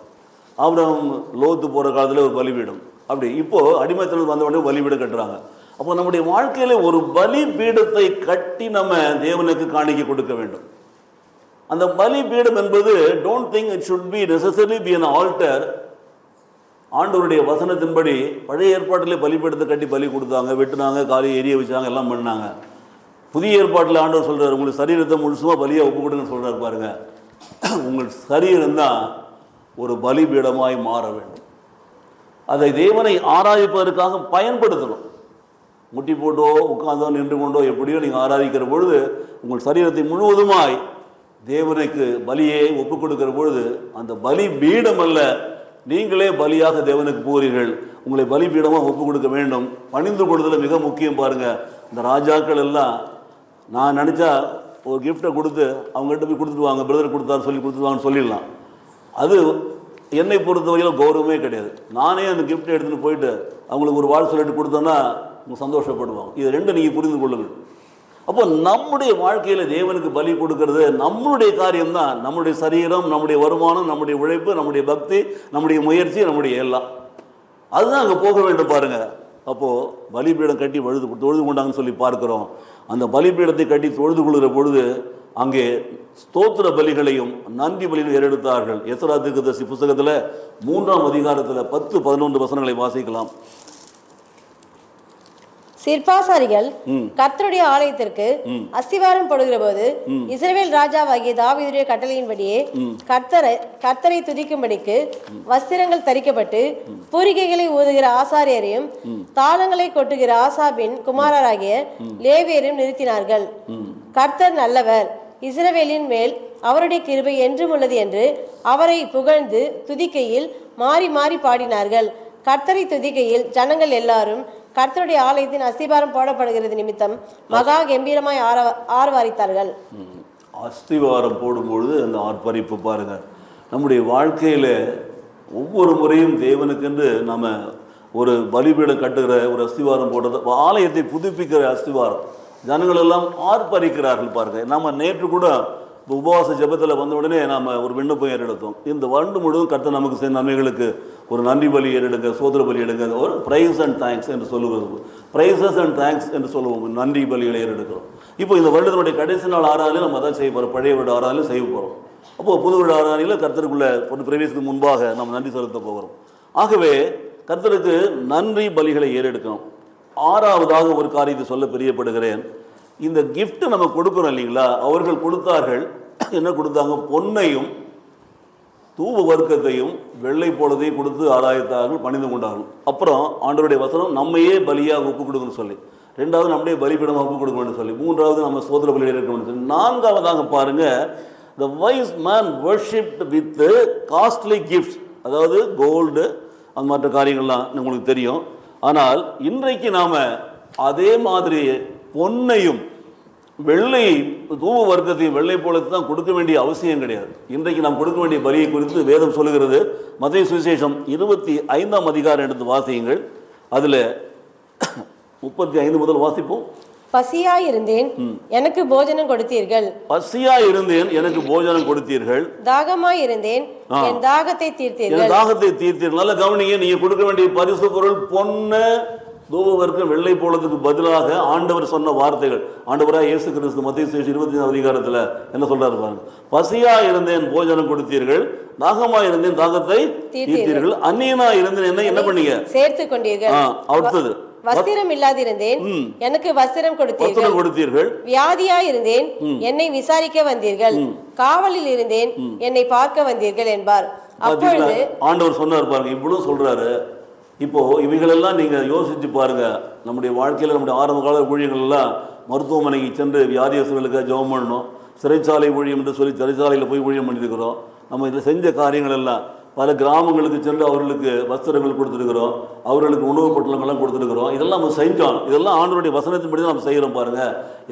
A: அப்புறம் லோத்து போகிற காலத்தில் ஒரு பலிபீடம். அப்படி இப்போது அடிமைத்தனம் வந்த உடனே பலிபீடம் கட்டுறாங்க. அப்போ நம்முடைய வாழ்க்கையில் ஒரு பலிபீடத்தை கட்டி நம்ம தேவனுக்கு காணிக்கை கொடுக்க வேண்டும். அந்த பலிபீடம் என்பது don't think it should be necessary be an alter. ஆண்டவருடைய வசனத்தின்படி பழைய ஏற்பாட்டிலே பலிபீடத்தை கட்டி பலி கொடுத்தாங்க, வெட்டினாங்க, காலையை எரிய வச்சாங்க, எல்லாம் பண்ணாங்க. புதிய ஏற்பாட்டில் ஆண்டவர் சொல்கிறார், உங்களுக்கு சரீரத்தை முழுசுமாக பலியாக ஒப்பு கொடுங்கன்னு சொல்கிறார். பாருங்க, உங்கள் சரீரம் தான் ஒரு பலிபீடமாய் மாற வேண்டும். அதை தேவனை ஆராதிப்பதற்காக பயன்படுத்தணும். முட்டி போட்டோ உட்கார்ந்தோ நின்று கொண்டோ எப்படியோ நீங்கள் ஆராதிக்கிற பொழுது உங்கள் சரீரத்தை முழுவதுமாய் தேவனுக்கு பலியை ஒப்புக் கொடுக்கிற பொழுது அந்த பலி பீடம் அல்ல, நீங்களே பலியாக தேவனுக்கு போகிறீர்கள். உங்களை பலிபீடமாக ஒப்புக் கொடுக்க வேண்டும். பணிந்து கொடுத்ததில் மிக முக்கியம். பாருங்கள், இந்த ராஜாக்கள் எல்லாம் நான் நினச்சா ஒரு கிஃப்டை கொடுத்து அவங்ககிட்ட போய் கொடுத்துருவாங்க, பிரதர் கொடுத்தாரு சொல்லி கொடுத்துருவாங்கன்னு சொல்லிடலாம். அது என்னை பொறுத்தவரையிலும் கௌரவமே கிடையாது. நானே அந்த கிஃப்ட்டை எடுத்துகிட்டு போயிட்டு அவங்களுக்கு ஒரு வாழ் சொல்லிட்டு கொடுத்தோன்னா அவங்க சந்தோஷப்படுவாங்க. இது ரெண்டும் நீங்கள் புரிந்து கொள்ளுங்கள். அப்போ நம்முடைய வாழ்க்கையில் தேவனுக்கு பலி கொடுக்கறது நம்மளுடைய காரியம்தான். நம்முடைய சரீரம், நம்முடைய வருமானம், நம்முடைய உழைப்பு, நம்முடைய பக்தி, நம்முடைய முயற்சி, நம்முடைய எல்லாம் அதுதான் அங்கே போக வேண்டும். பாருங்கள், அப்போது பலிபீடம் கட்டி தொழுது கொண்டாங்கன்னு சொல்லி பார்க்குறோம். அந்த பலிபீடத்தை கட்டி தொழுது கொள்கிற பொழுது அங்கே ஸ்தோத்திர பலிகளையும் நன்றி பலிகளையும் ஏறெடுத்தார்கள். எஸ்ரா தீர்க்கதரிசி புஸ்தகத்தில் 3ஆம் அதிகாரத்தில் 10-11 வசனங்களை வாசிக்கலாம்.
B: சிற்பாசாரிகள் கர்த்தருடைய ஆலயத்திற்கு அஸ்திவாரம் போடுகிற போது இஸ்ரவேல் ராஜாவாகிய தாவீதுடைய கட்டளையின்படியே கர்த்தரை துதிக்கும்படிக்கு வஸ்திரங்கள் தரிக்கப்பட்டு பூரிகைகளை ஊதுகிற ஆசாரியரையும் தாளங்களை கொட்டுகிற ஆசாபின் குமாரராகிய லேவியரையும் நிறுத்தினார்கள். கர்த்தர் நல்லவர், இஸ்ரவேலின் மேல் அவருடைய கிருபை என்றும் உள்ளது என்று அவரை புகழ்ந்து துதிக்கையில் மாறி மாறி பாடினார்கள். கர்த்தரை துதிக்கையில் ஜனங்கள் எல்லாரும் கர்த்தருடைய ஆலயத்தின் அஸ்திவாரம் போடப்படுகிறது நிமித்தம் மகா கம்பீரமாய் ஆர்வாரித்தார்கள்.
A: அஸ்திவாரம் போடும்பொழுது அந்த ஆர்ப்பரிப்பு பாருங்க. நம்முடைய வாழ்க்கையில் ஒவ்வொரு முறையும் தேவனுக்கென்று நம்ம ஒரு பலிபீடம் கட்டுகிற ஒரு அஸ்திவாரம் போடுறது, ஆலயத்தை புதுப்பிக்கிற அஸ்திவாரம், ஜனங்கள் எல்லாம் ஆர்ப்பரிக்கிறார்கள். பாருங்க, நம்ம நேற்று கூட உபவாச ஜெபத்தில் வந்த உடனே நாம் ஒரு விண்ணப்பம் ஏறெடுத்தோம். இந்த வருண்டு முழுவதும் கர்த்தர் நமக்கு செய்த நன்மைகளுக்கு ஒரு நன்றி பலி ஏறெடுங்க, சோதர பலி எடுங்க, ஒரு ப்ரைஸ் அண்ட் தேங்க்ஸ் என்று சொல்லுவது, ப்ரைஸஸ் அண்ட் தேங்க்ஸ் என்று சொல்லுவோம், நன்றி பலிகளை ஏறெடுக்கிறோம். இப்போ இந்த வருடத்தினுடைய கடைசி நாள் ஆராதனையில் நம்ம அதான் செய்ய போகிறோம், பழைய வருட ஆராதனையில் செய்ய போகிறோம். அப்போது புது வருட ஆராதனையில் கர்த்தருக்குள்ள ஒரு பிரவேசத்துக்கு முன்பாக நம்ம நன்றி செலுத்த போகிறோம். ஆகவே கர்த்தருக்கு நன்றி பலிகளை ஏறெடுக்கணும். ஆறாவதாக ஒரு காரியத்தை சொல்ல பிரியப்படுகிறேன். இந்த கிஃப்ட் நம்ம கொடுக்குறோம் இல்லைங்களா, அவர்கள் கொடுத்தார்கள், என்ன கொடுத்தாங்க? பொன்னையும் தூப வர்க்கத்தையும் வெள்ளை போலதையும் கொடுத்து ஆராய்த்தார்கள், பணிந்து கொண்டார்கள். அப்புறம் ஆண்டவருடைய வசனம் நம்மையே பலியாக ஒப்பு கொடுக்கணும்னு சொல்லி, ரெண்டாவது நம்முடைய பலிபீடமாக ஒப்பு கொடுக்கணும்னு சொல்லி, மூன்றாவது நம்ம சோதர பலி இருக்கணும்னு சொல்லி, நான்காவதாக பாருங்க, the wise man worshipped with costly gifts, அதாவது கோல்டு அந்த மற்ற காரியங்கள்லாம் உங்களுக்கு தெரியும். ஆனால் இன்றைக்கு நாம் அதே மாதிரி பொன்னையும் வெள்ளை தூப வர்க்கத்தையும் வெள்ளை போலத்தை தான் கொடுக்க வேண்டிய அவசியம் கிடையாது. இன்றைக்கு நாம் கொடுக்க வேண்டிய பலியை குறித்து வேதம் சொல்லுகிறது. மத்தேயு சுவிசேஷம் 25ஆம் அதிகாரம் எடுத்து வாசியுங்கள். அதில் 35 முதல் வாசிப்போம்.
B: பசியாய் இருந்தேன், எனக்கு போஜனம் கொடுத்தீர்கள்.
A: பசியாய் இருந்தேன், எனக்கு போஜனம் கொடுத்தீர்கள்.
B: தாகமாய் இருந்தேன், என் தாகத்தை தீர்த்தீர்கள்.
A: என் தாகத்தை தீர்த்தீர்கள். நல்ல கவனிங்க, நீங்க கொடுக்க வேண்டிய பரிசு பொருள் பொன்ன தூபவர்க்கம் வெள்ளை போலத்துக்கு பதிலாக ஆண்டவர் சொன்ன வார்த்தைகள். ஆண்டவராக இயேசு கிறிஸ்து மத்தேயு 25ஆம் அதிகாரத்தில் என்ன சொல்றாரு பாருங்க. பசியா இருந்தேன், போஜனம் கொடுத்தீர்கள். தாகமா இருந்தேன், தாகத்தை தீர்த்தீர்கள். அந்நியனா இருந்தேன், என்ன பண்ணீங்க?
B: சேர்த்து கொண்டீர்கள்.
A: அடுத்தது,
B: வஸ்திரம் இல்லாதிருந்தேன், எனக்கு வஸ்திரம் கொடுத்தீர்கள். வியாதியா இருந்தேன், என்னை விசாரிக்க வந்தீர்கள். காவலில் இருந்தேன், என்னை பார்க்க வந்தீர்கள் என்பார். அப்பொழுது
A: ஆண்டவர் சொன்னார் பாருங்க, இவ்வளவு சொல்றாரு. இப்போ இவைகளெல்லாம் நீங்க யோசிச்சு பாருங்க. நம்முடைய வாழ்க்கையில் நம்முடைய ஆரம்ப கால ஊழியர்கள் எல்லாம் மருத்துவமனைக்கு சென்று வியாதியஸ்தர்களுக்கு ஜெபம் பண்ணணும், சிறைச்சாலை ஊழியம் என்று சொல்லி சிறைச்சாலையில் போய் ஊழியம் பண்ணியிருக்கிறோம். நம்ம இதில் செஞ்ச காரியங்கள் எல்லாம் பல கிராமங்களுக்கு சென்று அவர்களுக்கு வஸ்திரங்கள் கொடுத்துருக்கிறோம், அவர்களுக்கு உணவுப் பொட்டலங்கள்லாம் கொடுத்துருக்கிறோம். இதெல்லாம் நம்ம செஞ்சோம். இதெல்லாம் ஆண்டவருடைய வசனத்தின்படி தான் நம்ம செய்கிறோம் பாருங்க.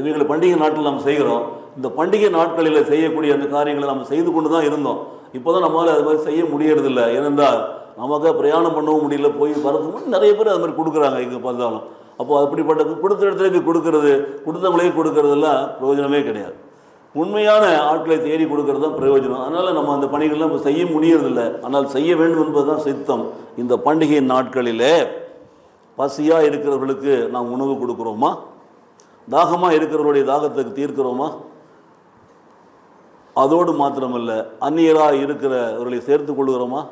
A: இவைகளை பண்டிகை நாட்கள் நம்ம செய்கிறோம். இந்த பண்டிகை நாட்களில் செய்யக்கூடிய அந்த காரியங்களை நம்ம செய்து கொண்டு தான் இருந்தோம். இப்போ தான் நம்மளால் அது மாதிரி செய்ய முடியறதில்லை. ஏனென்றால் நமக்கு பிரயாணம் பண்ணவும் முடியல, போய் வரதுக்கு நிறைய பேர் அது மாதிரி கொடுக்குறாங்க எங்கே பார்த்தாலும். அப்போது அப்படிப்பட்ட கொடுத்த இடத்துல கொடுக்கறது, கொடுத்தவங்களே கொடுக்கறதெல்லாம் பிரயோஜனமே கிடையாது. உண்மையான ஆட்களை தேடி கொடுக்கறது தான் பிரயோஜனம். அதனால் நம்ம அந்த பணிகள்லாம் இப்போ செய்ய முடியறதில்லை. ஆனால் செய்ய வேண்டும் என்பது தான் சித்தம். இந்த பண்டிகை நாட்களிலே பசியாக இருக்கிறவர்களுக்கு நாம் உணவு கொடுக்குறோமா? தாகமாக இருக்கிறவருடைய தாகத்துக்கு தீர்க்கிறோமா? அதோடு மாத்திரமல்ல, அந்நியராக இருக்கிறவர்களை சேர்த்து கொள்கிறோமா?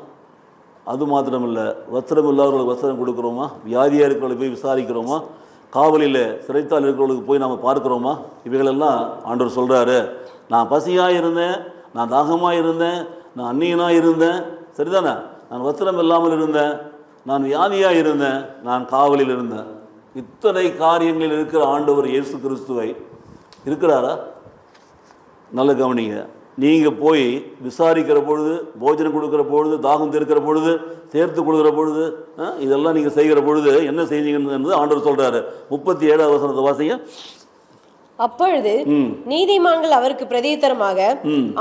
A: அது மாத்திரமில்லை, வஸ்திரம் இல்லாதவர்களுக்கு வஸ்திரம் கொடுக்குறோமா? வியாதியாக இருக்கிறவர்களை போய் விசாரிக்கிறோமா? காவலில் சிறைத்தால் இருக்கிறவர்களுக்கு போய் நாம் பார்க்குறோமா? இவைகளெல்லாம் ஆண்டவர் சொல்கிறாரு. நான் பசியாக இருந்தேன், நான் தாகமாக இருந்தேன், நான் அந்நியனாக இருந்தேன், சரிதானே? நான் வஸ்திரம் இல்லாமல் இருந்தேன், நான் வியாதியாக இருந்தேன், நான் காவலில் இருந்தேன். இத்தனை காரியங்களில் இருக்கிற ஆண்டவர் இயேசு கிறிஸ்துவை இருக்கிறாரா? நல்ல கவனிங்க. நீங்கள் போய் விசாரிக்கிற பொழுது, போஜனம் கொடுக்குற பொழுது, தாகம் தீர்க்கிற பொழுது, சேர்த்து கொடுக்குற பொழுது, இதெல்லாம் நீங்கள் செய்கிற பொழுது என்ன செய்வீங்கன்னு ஆண்டவர் சொல்கிறாரு. 37ஆம் வசனத்தை வாசிங்க.
B: அப்பொழுது நீதிமான்கள் அவருக்கு பிரதியுத்தரமாக,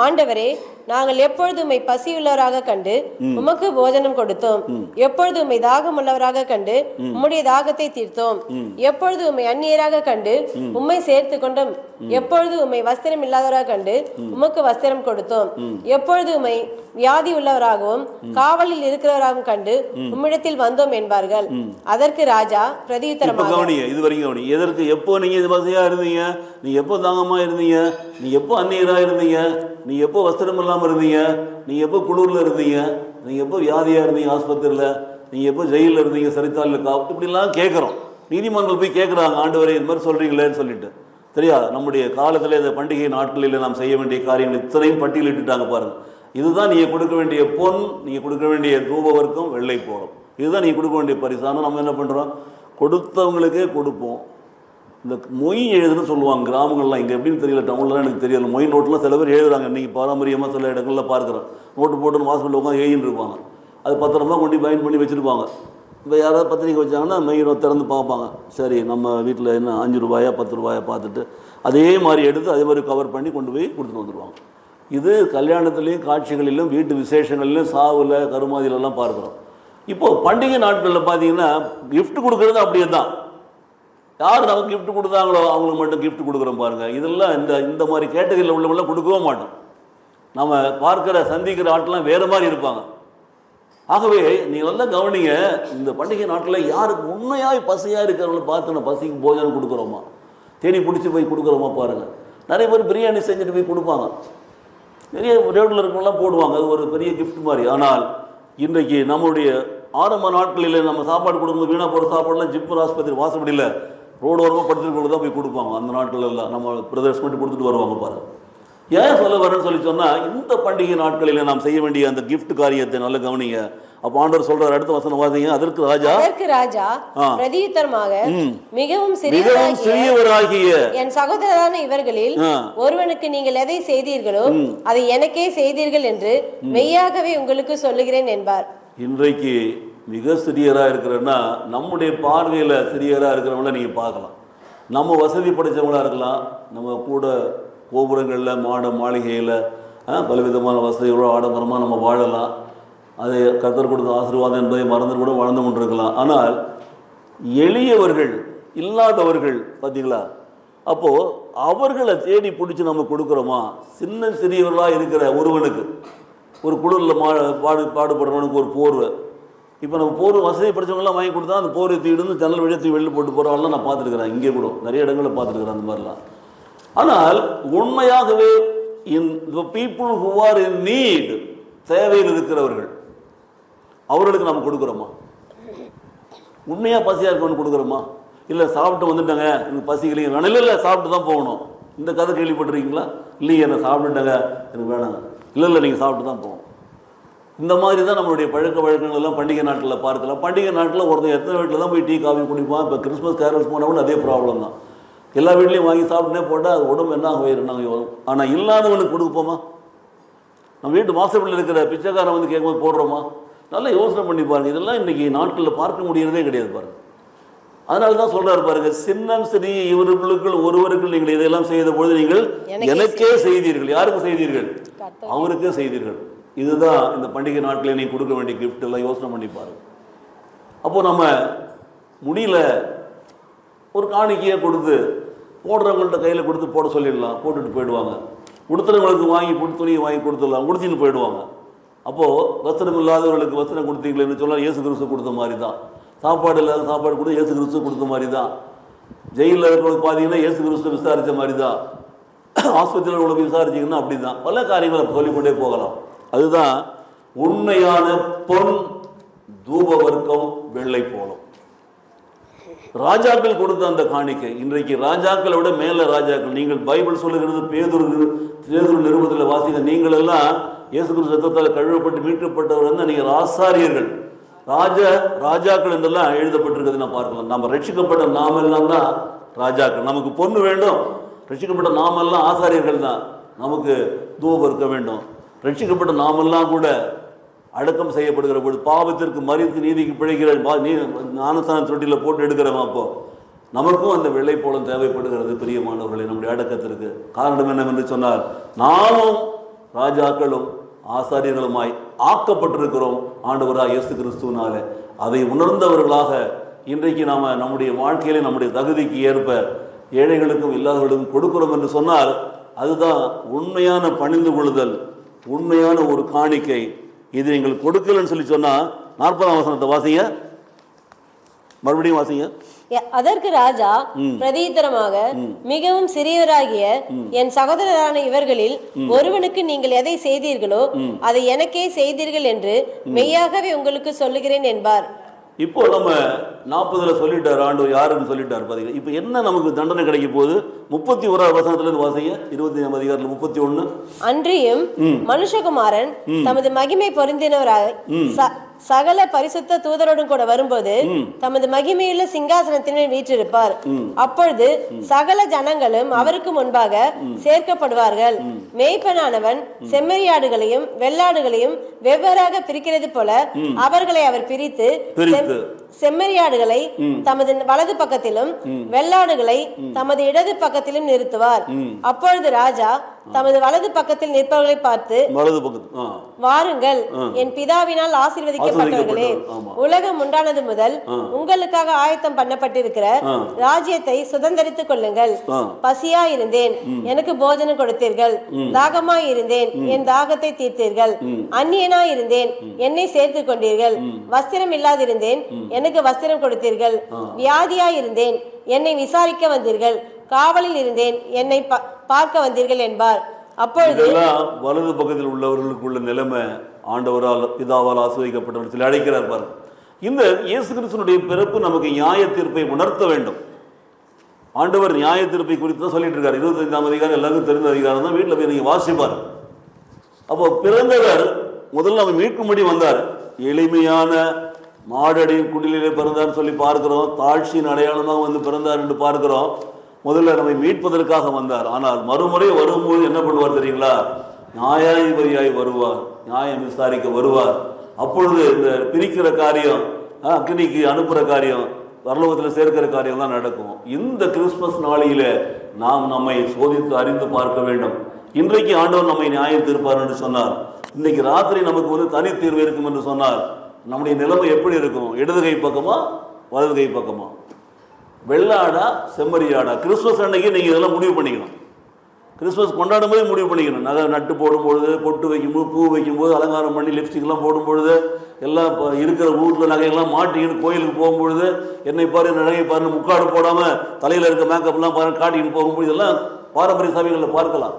B: ஆண்டவரே, நாங்கள் எப்பொழுது உம்மை பசியுள்ளவராக கண்டு உமக்கு போஜனம் கொடுத்தோம், எப்பொழுது உம்மை தாகம் உள்ளவராக கண்டு உம்முடைய தாகத்தை தீர்த்தோம், எப்பொழுது உம்மை அந்நியராக கண்டு உம்மை சேர்த்து கொண்டோம், எப்பொழுது உம்மை வஸ்திரம் இல்லாதவராக கண்டு உமக்கு வஸ்திரம் கொடுத்தோம், எப்பொழுது உம்மை வியாதி உள்ளவராகவும் காவலில் இருக்கிறவராகவும் கண்டு உம்மிடத்தில் வந்தோம் என்பார்கள். அதற்கு ராஜா பிரதியுத்தரமாக,
A: இது வரைக்கும் எதற்கு, எப்போ நீங்க இது வசதியா இருந்தீங்க, நீ எப்போ தாகமா இருந்தீங்க, நீ எப்போ அந்நியராக இருந்தீங்க, நீ எப்போ வஸ்திரம் இல்லாமல் இருந்தீங்க, நீ எப்போ குளூரில் இருந்தீங்க, நீங்கள் எப்போ வியாதியாக இருந்தீங்க ஆஸ்பத்திரியில், நீங்கள் எப்போ ஜெயிலில் இருந்தீங்க, சிறைத்தாளில் இப்படிலாம் கேட்குறோம். நீதிமன்றங்கள் போய் கேட்குறாங்க, ஆண்டவரே இது மாதிரி சொல்கிறீங்களேன்னு சொல்லிட்டு. சரியா? நம்முடைய காலத்தில் இந்த பண்டிகை நாட்களில் நாம் செய்ய வேண்டிய காரியங்கள் இத்தனையும் பட்டியலிட்டுட்டாங்க பாருங்கள். இதுதான் நீங்கள் கொடுக்க வேண்டிய பொன், நீங்கள் கொடுக்க வேண்டிய தூபவர்க்கம், வெள்ளை போடும். இதுதான் நீங்கள் கொடுக்க வேண்டிய பரிசான. நம்ம என்ன பண்ணுறோம்? கொடுத்தவங்களுக்கே கொடுப்போம். இந்த மொய் எழுதுன்னு சொல்லுவாங்க கிராமங்கள்லாம். இங்கே எப்படின்னு தெரியல, டவுன்லாம் எனக்கு தெரியல. மொய் நோட்டெலாம் சில பேர் எழுதுறாங்க. இன்றைக்கி பாரம்பரியமாக சில இடங்களில் பார்க்குறேன். நோட்டு போட்டுன்னு வாசலில் உட்காந்து எழுதின்னு இருப்பாங்க. அது பத்திரமா கொண்டு பயன் பண்ணி வச்சுருப்பாங்க. இப்போ யாராவது பத்திரிக்கை வச்சாங்கன்னா மெய் திறந்து பார்ப்பாங்க. சரி, நம்ம வீட்டில் என்ன 5 ரூபாயா 10 ரூபாயா பார்த்துட்டு அதே மாதிரி எடுத்து அதே மாதிரி கவர் பண்ணி கொண்டு போய் கொடுத்துட்டு வந்துடுவாங்க. இது கல்யாணத்துலேயும் காட்சிகளிலும் வீட்டு விசேஷங்கள்லையும் சாவில் கருமாதிலெல்லாம் பார்க்குறோம். இப்போது பண்டிகை நாட்களில் பார்த்தீங்கன்னா கிஃப்ட் கொடுக்குறது அப்படியே தான். யார் நமக்கு கிஃப்ட் கொடுத்தாங்களோ அவங்களுக்கு மட்டும் கிஃப்ட் கொடுக்குறோம் பாருங்கள். இதெல்லாம் இந்த மாதிரி கேட்டகரியில் உள்ளவங்களாம் கொடுக்கவே மாட்டோம். நம்ம பார்க்குற சந்திக்கிற ஆட்கள்லாம் வேறு மாதிரி இருப்பாங்க. ஆகவே நீங்கள் நல்லா கவனிங்க, இந்த பண்டிகை நாட்டில் யாருக்கு உண்மையாக பசியாக இருக்கிறவங்கள பார்த்து நான் பசிக்கு போஜனம் கொடுக்குறோமா, தேடி பிடிச்சி போய் கொடுக்குறோமா பாருங்கள். நிறைய பேர் பிரியாணி செஞ்சுட்டு போய் கொடுப்பாங்க, நிறைய ரோட்டில் இருக்கவங்களாம் போடுவாங்க, அது ஒரு பெரிய கிஃப்ட் மாதிரி. ஆனால் இன்றைக்கு நம்முடைய ஆரம்ப நாட்களில் நம்ம சாப்பாடு கொடுக்கும்போது வீணாக போகிற சாப்பாடுலாம் ஜிப்மர் ஆஸ்பத்திரி வாசப்படியில் ரோடு ஓரமாக படுத்துட்டு தான் போய் கொடுப்பாங்க. அந்த நாட்கள் எல்லாம் நம்ம பிரதர்ஸ் மட்டும் கொடுத்துட்டு வருவாங்க பாருங்கள். ஏன் சொல்ல வரேன்னு சொன்னால், இந்த பண்டிகை நாட்களில் நாம் செய்ய வேண்டிய அந்த கிஃப்ட் காரியத்தை நல்ல கவனிங்க. அப்போ ஆண்டவர் சொல்றார், அடுத்த வசனம் வாசிங்க. அதற்கு ராஜா
B: பிரதியுத்தரமாக, மிகவும்
A: சிறியவராகிய
B: என் சகோதரரான இவர்களில் ஒருவனுக்கு நீங்கள் எதை செய்தீர்களோ அதை எனக்கே செய்தீர்கள் என்று மெய்யாகவே உங்களுக்கு சொல்லுகிறேன் என்பார்.
A: இன்றைக்கு மிக சிறியராக இருக்கிறன்னா, நம்முடைய பார்வையில் சிறியராக இருக்கிறவங்கள நீங்கள் பார்க்கலாம். நம்ம வசதி படைத்தவங்களாக இருக்கலாம், நம்ம கூட கோபுரங்களில் மாளிகையில் பலவிதமான வசதிகளோடு ஆடம்பரமாக நம்ம வாழலாம். அதை கர்த்தர் கொடுத்த ஆசீர்வாதம் என்பதை மறந்து கூட வாழ்ந்து கொண்டிருக்கலாம். ஆனால் எளியவர்கள் இல்லாதவர்கள் பார்த்தீங்களா, அப்போது அவர்களை தேடி பிடிச்சி நம்ம கொடுக்குறோமா? சின்ன சிறியவர்களாக இருக்கிற ஒருவனுக்கு, ஒரு குளிரில் பாடுபடுறவனுக்கு ஒரு போர்வை, இப்போ நம்ம போர்வை வசதி படித்தவங்களாம் வாங்கி கொடுத்தா அந்த போர்வை தூக்கிட்டு ஜன்னல் வழியை வெளில போட்டு போகிறவங்களாம் நான் பார்த்துருக்குறேன். இங்கே கூட நிறைய இடங்களில் பார்த்துருக்குறேன் அந்த மாதிரிலாம். ஆனால் உண்மையாகவே இந்த people who are in NEET, தேவையில் இருக்கிறவர்கள், அவர்களுக்கு நம்ம கொடுக்குறோமா? உண்மையாக பசியாக இருக்கவனு கொடுக்குறோமா? இல்லை சாப்பிட்டு வந்துட்டாங்க எனக்கு பசிக்கலைங்க, இல்லை சாப்பிட்டு தான் போகணும், இந்த கதை கேள்விப்பட்டிருக்கீங்களா? இல்லைங்க என்ன சாப்பிட்டுட்டாங்க எனக்கு வேணாங்க, இல்லை நீங்கள் சாப்பிட்டு தான் போகணும். இந்த மாதிரி தான் நம்மளுடைய பழக்க வழக்கங்கள் எல்லாம் பண்டிகை நாட்டில் பார்க்கலாம். பண்டிகை நாட்டில் ஒருத்தர் எத்தனை வீட்டில் தான் போய் டீ காஃபி குடிப்பான். இப்போ கிறிஸ்மஸ் கேரல்ஸ் போனவங்க அதே ப்ராப்ளம் தான். எல்லா வீட்லேயும் வாங்கி சாப்பிட்டுனே போட்டால் அது உடம்பு என்ன நாங்கள் வரும். ஆனால் இல்லாதவனுக்கு கொடுப்போமா? நம்ம வீட்டு வாசப்படியில் இருக்கிற பிச்சைக்காரன் வந்து கேட்கும்போது போடுறோமா? நல்லா யோசனை பண்ணி பாருங்கள். இதெல்லாம் இன்றைக்கி நாட்களில் பார்க்க முடியறதே கிடையாது பாருங்கள். அதனால தான் சொல்கிறாரு பாருங்கள், சின்னம் சரி இவர்களுக்குள் ஒருவருக்கு நீங்கள் இதெல்லாம் செய்த பொழுது நீங்கள் எனக்கே செய்தீர்கள். யாருக்கு செய்தீர்கள்? அவருக்கே செய்தீர்கள். இதுதான் இந்த பண்டிகை நாட்களில் நீங்கள் கொடுக்க வேண்டிய கிஃப்ட். எல்லாம் யோசனை பண்ணி பாருங்கள். அப்போது நம்ம முடியல ஒரு காணிக்கையை கொடுத்து போடுறவங்கள்ட்ட கையில் கொடுத்து போட சொல்லிடலாம், போட்டுட்டு போயிடுவாங்க. உடுத்துறவங்களுக்கு வாங்கி துணியை வாங்கி கொடுத்துடலாம், உடுத்தின்னு போயிடுவாங்க. அப்போது வஸ்திரம் இல்லாதவர்களுக்கு வஸ்திரம் கொடுத்தீங்களேன்னு சொல்ல இயேசு கிறிஸ்து கொடுத்த மாதிரி தான். சாப்பாடு இல்லாத சாப்பாடு கொடுத்து இயேசு கிறிஸ்து கொடுத்த மாதிரி தான். ஜெயிலில் இருக்கிறவங்களுக்கு பார்த்தீங்கன்னா இயேசு கிறிஸ்து விசாரித்த மாதிரி தான். ஆஸ்பத்திரியில் உங்களுக்கு விசாரிச்சிங்கன்னா அப்படி தான். பல காரியங்களை சொல்லிக்கொண்டே போகலாம். அதுதான் உண்மையான பொன் தூப வர்க்கம் வெள்ளை போலும். ராஜாக்கள் கொடுத்த அந்த காணிக்கை இன்றைக்கு ராஜாக்களை விட மேல ராஜாக்கள். நீங்கள் பைபிள் சொல்லுகிறது பேதுரு நிருபத்தில் வாசிக்க, நீங்கள் எல்லாம் இயேசு கிறிஸ்து ரத்தத்தால் கழுவப்பட்டு மீட்கப்பட்டவர் வந்து நீங்கள் ஆசாரியர்கள், ராஜாக்கள் என்றெல்லாம் எழுதப்பட்டிருக்கிறது நான் பார்க்கலாம். நம்ம ரட்சிக்கப்பட்ட நாமெல்லாம் தான் ராஜாக்கள். நமக்கு பொண்ணு வேண்டும், ரட்சிக்கப்பட்ட நாமெல்லாம் ஆசாரியர்கள் தான். நமக்கு தூபம் இருக்க வேண்டும். ரட்சிக்கப்பட்ட நாமெல்லாம் கூட அடக்கம் செய்யப்படுகிற பொழுது பாவத்திற்கு மறித்து நீதிக்கு பிழைக்கிற ஞானஸ்தான தொட்டியில் போட்டு எடுக்கிறோம். அப்போ நமக்கும் அந்த வெள்ளை போலம் தேவைப்படுகிறது பிரியமானவர்களை, நம்முடைய அடக்கத்திற்கு. காரணம் என்னவென்று சொன்னார், நானும் ராஜாக்களும் ஆசாரியர்களுமாய் ஆக்கப்பட்டிருக்கிறோம் ஆண்டவராக இயேசு கிறிஸ்துவினால. அதை உணர்ந்தவர்களாக இன்றைக்கு நாம் நம்முடைய வாழ்க்கையிலே நம்முடைய தகுதிக்கு ஏற்ப ஏழைகளுக்கும் இல்லாதவர்களுக்கும் கொடுக்கிறோம் என்று சொன்னால், அதுதான் உண்மையான பணிந்து கொள்ளுதல், உண்மையான ஒரு காணிக்கை. இது எங்களுக்கு கொடுக்கலன்னு சொல்லி சொன்னால் 40ஆம் வசனத்தை வாசிங்க, மறுபடியும் வாசிங்க.
B: அதற்கு ராஜா பிரதியுத்தரமாக, மிகவும் சிறியவராகிய என் சகோதரரான இவர்களில் ஒருவனுக்கு நீங்கள் எதை செய்தீர்களோ அதை எனக்கே செய்தீர்கள் என்று மெய்யாகவே உங்களுக்கு சொல்லுகிறேன் என்பார்.
A: இப்போ நம்ம 40ல் சொல்லிட்டார் ஆண்டவர் யாருன்னு சொல்லிட்டார். பாத்தீங்கன்னா இப்போ என்ன நமக்கு தண்டனை கிடைக்க போகுது? 31ஆம் வசனத்திலிருந்து வாசிங்க, 25ஆம் அதிகாரத்தில் 31.
B: அன்றியும் மனுஷகுமாரன் தமது மகிமை பொருந்தினவராய் சகல பரிசுத்த தூதரோடும் கூட வரும்போது தமது மகிமையுள்ள சிங்காசனத்தின் வீற்றிருப்பார். அப்பொழுது சகல ஜனங்களும் அவருக்கு முன்பாக சேர்க்கப்படுவார்கள். மேய்ப்பனானவன் செம்மறியாடுகளையும் வெள்ளாடுகளையும் வெவ்வேறாக பிரிக்கிறது போல அவர்களை அவர் பிரித்து செம்மறியாடுகளை தமது வலது பக்கத்திலும் வெள்ளாடுகளை தமது இடது பக்கத்திலும் நிறுத்துவார். அப்பொழுது ராஜா தமது வலது பக்கத்தில் நிற்பவர்களை பார்த்து, வாருங்கள், என் பிதாவினால் ஆசீர்வதிக்கப்பட்டவர்களே, உலகம் உண்டானது முதல் உங்களுக்காக ஆயத்தம் பண்ணப்பட்டிருக்கிற ராஜ்யத்தை சுதந்தரித்துக் கொள்ளுங்கள். பசியா இருந்தேன், எனக்கு போஜனம் கொடுத்தீர்கள். தாகமா இருந்தேன், என் தாகத்தை தீர்த்தீர்கள். அந்நியனா இருந்தேன், என்னை சேர்த்து கொண்டீர்கள். வஸ்திரம் இல்லாதிருந்தேன், எனக்கு வஸ்திரம் கொடுத்தீர்கள். வியாதியா இருந்தேன், என்னை விசாரிக்க வந்தீர்கள். காவலில் இருந்தேன், என்னை பார்க்க வந்தீர்கள் என்பார். அப்பொழுது
A: வலது பக்கத்தில் உள்ளவர்களுக்குள்ள நிலைமை ஆண்டவரால் பிதாவால் ஆசீர்வதிக்கப்பட்டவர் சொல்லி அழைக்கிறார் பாருங்க. இந்த இயேசு கிறிஸ்துவினுடைய பிறப்பு நமக்கு நியாய தீர்ப்பை உணர்த்த வேண்டும். ஆண்டவர் நியாய தீர்ப்பை குறித்து தான் சொல்லிட்டு இருக்காரு. 25ஆம் அதிகாரம் எல்லாருக்கும் தெரிந்த அதிகாரம் தான், வீட்டில் போய் நீங்க வாசிப்பார். அப்போ பிறந்தவர் முதல்ல நம்ம மீட்கும்படி வந்தார். எளிமையான மாடடியின் குடிலே பிறந்தார் சொல்லி பார்க்கிறோம். தாழ்ச்சியின் அடையாளம் தான் வந்து பிறந்தார் என்று பார்க்கிறோம். முதல்ல நம்மை மீட்பதற்காக வந்தார். ஆனால் மறுமுறை வரும்போது என்ன பண்ணுவார் தெரியுங்களா? நியாயாதிபதியாய் வருவார், நியாயம் விசாரிக்க வருவார். அப்பொழுது இந்த பிரிக்கிற காரியம், அக்னிக்கு அனுப்புகிற காரியம், பரலோகத்தில் சேர்க்கிற காரியம்லாம் நடக்கும். இந்த கிறிஸ்துமஸ் நாளில நாம் நம்மை சோதித்து அறிந்து பார்க்க வேண்டும். இன்றைக்கு ஆண்டவர் நம்மை நியாயம் தீர்ப்பார் என்று சொன்னார். இன்னைக்கு ராத்திரி நமக்கு வந்து தனி தீர்வு இருக்கும் என்று சொன்னார். நம்முடைய நிலைமை எப்படி இருக்கும்? இடது கை பக்கமா வலது கை பக்கமா? வெள்ளாடா செம்மறியாடா? கிறிஸ்துமஸ் அன்னைக்கு நீங்கள் இதெல்லாம் முடிவு பண்ணிக்கணும். கிறிஸ்துமஸ் கொண்டாடும் போது முடிவு பண்ணிக்கணும். நகை நட்டு போடும்பொழுது, பொட்டு வைக்கும்போது, பூ வைக்கும்போது, அலங்காரம் பண்ணி லிப்ஸ்டிக்லாம் போடும்பொழுது, எல்லாம் இருக்கிற வீட்டில் நகையெல்லாம் மாட்டிக்கிட்டு கோயிலுக்கு போகும்பொழுது, என்னை பாரு நகை பாரு, முக்காடு போடாமல் தலையில் இருக்க மேக்கப்லாம் பாரு காட்டிக்கிட்டு போகும்போது, இதெல்லாம் பாரம்பரிய சபைகளில் பார்க்கலாம்.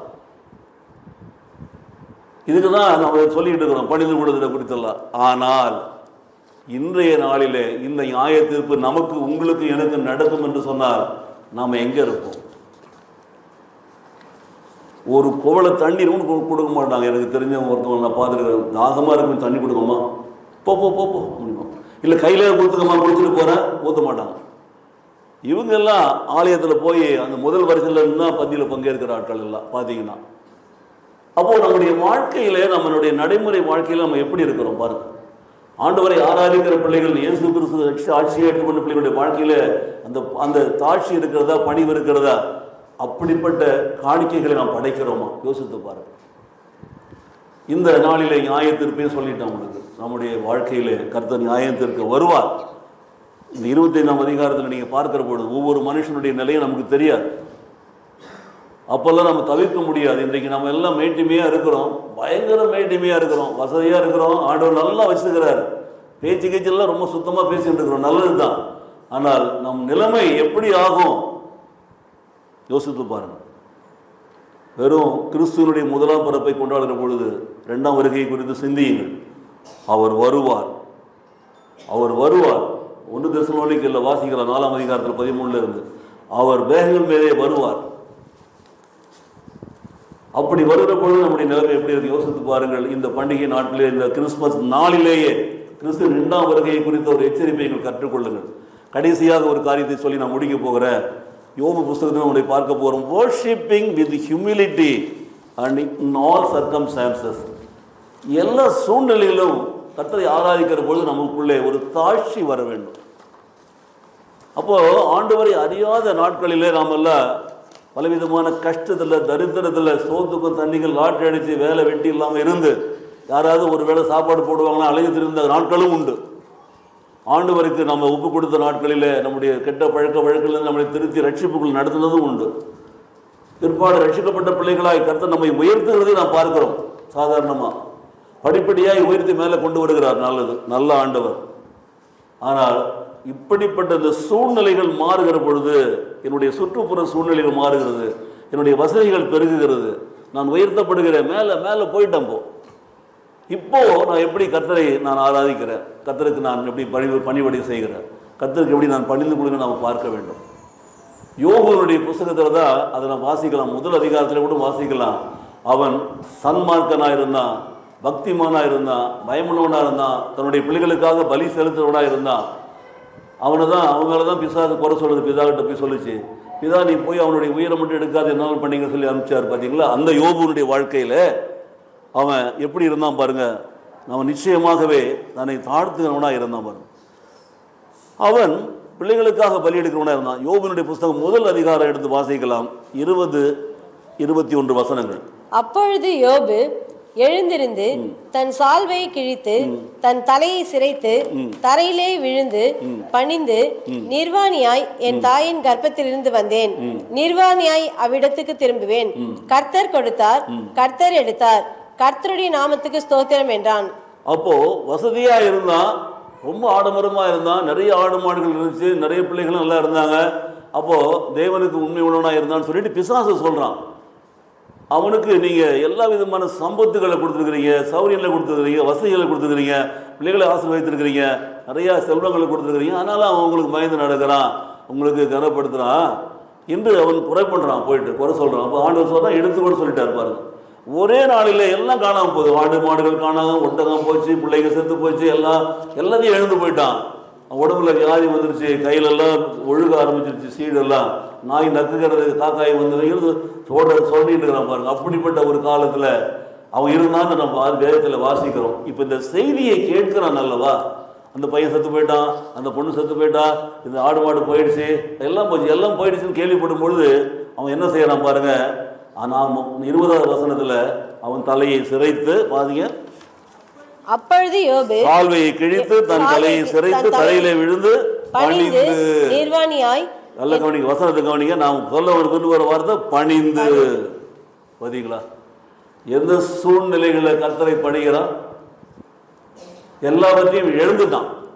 A: இதுக்கு தான் நம்ம சொல்லிட்டு இருக்கிறோம் பணிந்து கொடுத்த குறித்தெல்லாம். ஆனால் இன்றைய நாளிலே இந்த நியாய தீர்ப்பு நமக்கு, உங்களுக்கு, எனக்கு நடக்கும் என்று சொன்னால் நாம் எங்கே இருப்போம்? ஒரு குவளை தண்ணீர் கொடுக்க மாட்டாங்க. எனக்கு தெரிஞ்சவங்க ஒருத்தவங்க நான் பார்த்துருக்கேன். தாகமாக இருக்கும், தண்ணி கொடுக்கமா, போ போ போ போ முடியுமா, இல்லை கையில கொடுத்துக்கமா, குடிச்சிட்டு போகிறேன், ஊற்ற மாட்டாங்க. இவங்க எல்லாம் ஆலயத்தில் போய் அந்த முதல் வரிசையில் இருந்தால் பந்தியில் பங்கேற்கிற ஆட்கள் எல்லாம் பார்த்தீங்கன்னா. அப்போது நம்முடைய வாழ்க்கையில, நம்மளுடைய நடைமுறை வாழ்க்கையில் நம்ம எப்படி இருக்கிறோம் பாருங்க. ஆண்டவரை ஆராதிக்கிற பிள்ளைகள், இயேசு கிறிஸ்து ஆட்சியை எடுத்துக்கொண்ட பிள்ளைகளுடைய வாழ்க்கையில அந்த தாட்சி இருக்கிறதா, பணிவு இருக்கிறதா? அப்படிப்பட்ட காணிக்கைகளை நாம் படைக்கிறோமா? யோசித்து பாருங்க. இந்த நாளிலே நியாய தீர்ப்பையும் சொல்லிட்டோம் உங்களுக்கு. நம்முடைய வாழ்க்கையில கர்த்தர் நியாயத்திற்கு வருவார். இந்த 25ஆம் அதிகாரத்தில் நீங்க பார்க்கிற பொழுது ஒவ்வொரு மனுஷனுடைய நிலையும் நமக்கு தெரியாது. அப்பெல்லாம் நம்ம தவிர்க்க முடியாது. இன்றைக்கு நம்ம எல்லாம் மேட்டிமையா இருக்கிறோம், பயங்கர மேட்டிமையா இருக்கிறோம், வசதியா இருக்கிறோம். ஆண்டவர் நல்லா வச்சிருக்கிறார். பேச்சு கேச்செல்லாம் ரொம்ப சுத்தமா பேசிட்டு இருக்கிறோம், நல்லதுதான். ஆனால் நம் நிலைமை எப்படி ஆகும் யோசித்து பாருங்க. வெறும் கிறிஸ்துவனுடைய முதலாம் பிறப்பை கொண்டாடுகிற பொழுது 2ஆம் வருகை குறித்து சிந்தியுங்கள். அவர் வருவார், அவர் வருவார். 1 தெசலோனிக்கேயர்ல வாசிக்கலாம் 4ஆம் அதிகாரத்தில் 13 இருந்து, அவர் மேகங்கள் மேலே வருவார். அப்படி வருகிற பொழுது நம்முடைய நிலைமை எப்படி இருக்கு யோசித்து பாருங்கள். இந்த பண்டிகை நாட்டிலே, இந்த கிறிஸ்துமஸ் நாளிலேயே கிறிஸ்து 2ஆம் வருகையை குறித்த ஒரு எச்சரிப்பை நீங்கள் கற்றுக்கொள்ளுங்கள். கடைசியாக ஒரு காரியத்தை சொல்லி நான் முடிக்க போகிறேன். யோபு புஸ்தகத்தை நம்முடைய பார்க்க போகிறோம். Worshipping with humility and in all circumstances. எல்லா சூழ்நிலையிலும் கர்த்தரை ஆராதிக்கிற பொழுது நமக்குள்ளே ஒரு தாழ்ச்சி வர வேண்டும். அப்போ ஆண்டவரை அறியாத நாட்களிலே நாமெல்லாம் பலவிதமான கஷ்டத்தில், தரித்திரத்தில், சோத்துக்கும் தண்ணிகள் லாட்டரி அடித்து வேலை வெட்டி இல்லாமல் இருந்து, யாராவது ஒரு வேளை சாப்பாடு போடுவாங்கன்னா அலைஞ்சு திருந்த நாட்களும் உண்டு. ஆண்டவருக்கு நம்ம ஒப்பு கொடுத்த நாட்களில் நம்முடைய கெட்ட பழக்க வழக்கிலிருந்து நம்மளை திருத்தி ரட்சிப்புகள் நடத்துனதும் உண்டு. பிற்பாடு ரட்சிக்கப்பட்ட பிள்ளைகளாய் கர்த்தர் நம்மை உயர்த்துகிறதை நாம் பார்க்கிறோம். சாதாரணமாக படிப்படியாய் உயர்த்தி மேலே கொண்டு வருகிறார். நல்லது, நல்ல ஆண்டவர். ஆனால் இப்படிப்பட்ட இந்த சூழ்நிலைகள் மாறுகிற பொழுது, என்னுடைய சுற்றுப்புற சூழ்நிலைகள் மாறுகிறது, என்னுடைய வசதிகள் பெருகுகிறது, நான் உயர்த்தப்படுகிறேன், மேலே மேலே போயிட்டேன். இப்போ நான் எப்படி கர்த்தரை நான் ஆராதிக்கிறேன், கர்த்தருக்கு நான் எப்படி பணிபடி செய்கிறேன், கர்த்தருக்கு எப்படி நான் பணிந்து கொடுங்க நாம் பார்க்க வேண்டும். யோபுனுடைய புத்தகத்தில் தான் அதை நான் வாசிக்கலாம். முதல் அதிகாரத்தில் கூட வாசிக்கலாம். அவன் சன்மார்க்கனாக இருந்தான், பக்திமானாக இருந்தான், பயமுள்ளவனாக இருந்தான், தன்னுடைய பிள்ளைகளுக்காக பலி செலுத்துறவனாக இருந்தான். அவங்கள தான் பிசாசு குறை சொல்லுது. பிதாகிட்ட போய் சொல்லிச்சு, பிதா நீ போய் அவனுடைய உயிரை மட்டும் எடுக்காது, என்னாலும் பண்ணிங்க சொல்லி அனுப்பிச்சார். பார்த்தீங்களா? அந்த யோபுனுடைய வாழ்க்கையில் அவன் எப்படி இருந்தான் பாருங்க. அவன் நிச்சயமாகவே தன்னை தாழ்த்துகிறவனாக இருந்தான் பாருங்க. அவன் பிள்ளைகளுக்காக பலி எடுக்கிறவனாக இருந்தான். யோபுனுடைய புஸ்தகம் முதல் அதிகாரம் எடுத்து வாசிக்கலாம். 20-21 வசனங்கள்.
B: அப்பொழுது யோபு எழுந்திருந்து தன் சால்வையை கிழித்து தன் தலையை சிரைத்து தரையிலே விழுந்து பணிந்து, நிர்வாணியாய் என் தாயின் கர்ப்பத்திலிருந்து வந்தேன், நிர்வாணியாய் அவ்விடத்துக்கு திரும்புவேன். கர்த்தர் கொடுத்தார், கர்த்தர் எடுத்தார், கர்த்தருடைய நாமத்துக்கு ஸ்தோத்திரம் என்றான்.
A: அப்போ வசதியா இருந்தான், ரொம்ப ஆடம்பரமா இருந்தான், நிறைய ஆடு மாடுகள் இருந்துச்சு, நிறைய பிள்ளைகளும் நல்லா இருந்தாங்க. அப்போ தேவனுக்கு உண்மை உள்ளவனா இருந்தான்னு சொல்லிட்டு பிசாசு சொல்றான், அவனுக்கு நீங்க எல்லா விதமான சம்பத்துகளை கொடுத்துருக்கிறீங்க, சௌரியங்களை கொடுத்துருக்கிறீங்க, வசதிகளை கொடுத்துருக்கிறீங்க, பிள்ளைகளை ஆசீர்வதித்திருக்கிறீங்க, நிறைய செல்வங்களை கொடுத்துருக்கிறீங்க, அதனால அவன் உங்களுக்கு பயந்து நடக்கிறான், உங்களுக்கு கனப்படுத்துறான் என்று அவன் குறை பண்றான், போயிட்டு குறை சொல்றான். அப்போ ஆண்டவர் சொல்றான், எடுத்து கூட சொல்லிட்டாரு பாருங்க. ஒரே நாளில் எல்லாம் காணாமல் போகுது. ஆடு மாடுகள் காணாம, ஒட்டகம் போச்சு, பிள்ளைங்க செத்து போச்சு, எல்லாத்தையும் எழுந்து போயிட்டான். உடம்புல வியாதி வந்துருச்சு, கையிலெல்லாம் ஒழுக ஆரம்பிச்சிருச்சு, சீடெல்லாம் நாய் நக்குகிறது, காக்காய் வந்து சொல்லிட்டு இருக்கிறான் பாருங்க. அப்படிப்பட்ட ஒரு காலத்தில் அவன் இருந்தான்னு நம்ம வேதத்தில் வாசிக்கிறோம். இப்போ இந்த செய்தியை கேட்கிறான் அல்லவா, அந்த பையன் செத்து போயிட்டான், அந்த பொண்ணு செத்து போயிட்டா, இந்த ஆடு மாடு போயிடுச்சு, எல்லாம் போச்சு, எல்லாம் போயிடுச்சுன்னு கேள்விப்படும் பொழுது அவன் என்ன செய்யறான் பாருங்க. ஆனால் 20வது வசனத்தில் அவன் தலையை சிரைத்து பாருங்க.
B: அப்பொழுது யோபு
A: சால்வையை கிழித்து தன் தலையை சிரைத்து தலையிலே விழுந்து பணிந்து,
B: நிர்வாணியாய்,
A: நல்ல கவனிங்க, வசனத்தை கவனிங்க, நாம் சொல்ல கொண்டு வர வார்த்தை பணிந்து. பாத்தீங்களா, எந்த சூழ்நிலைகளை கர்த்தரை பணிகிறான், எல்லாவற்றையும் எழுந்துட்டான்.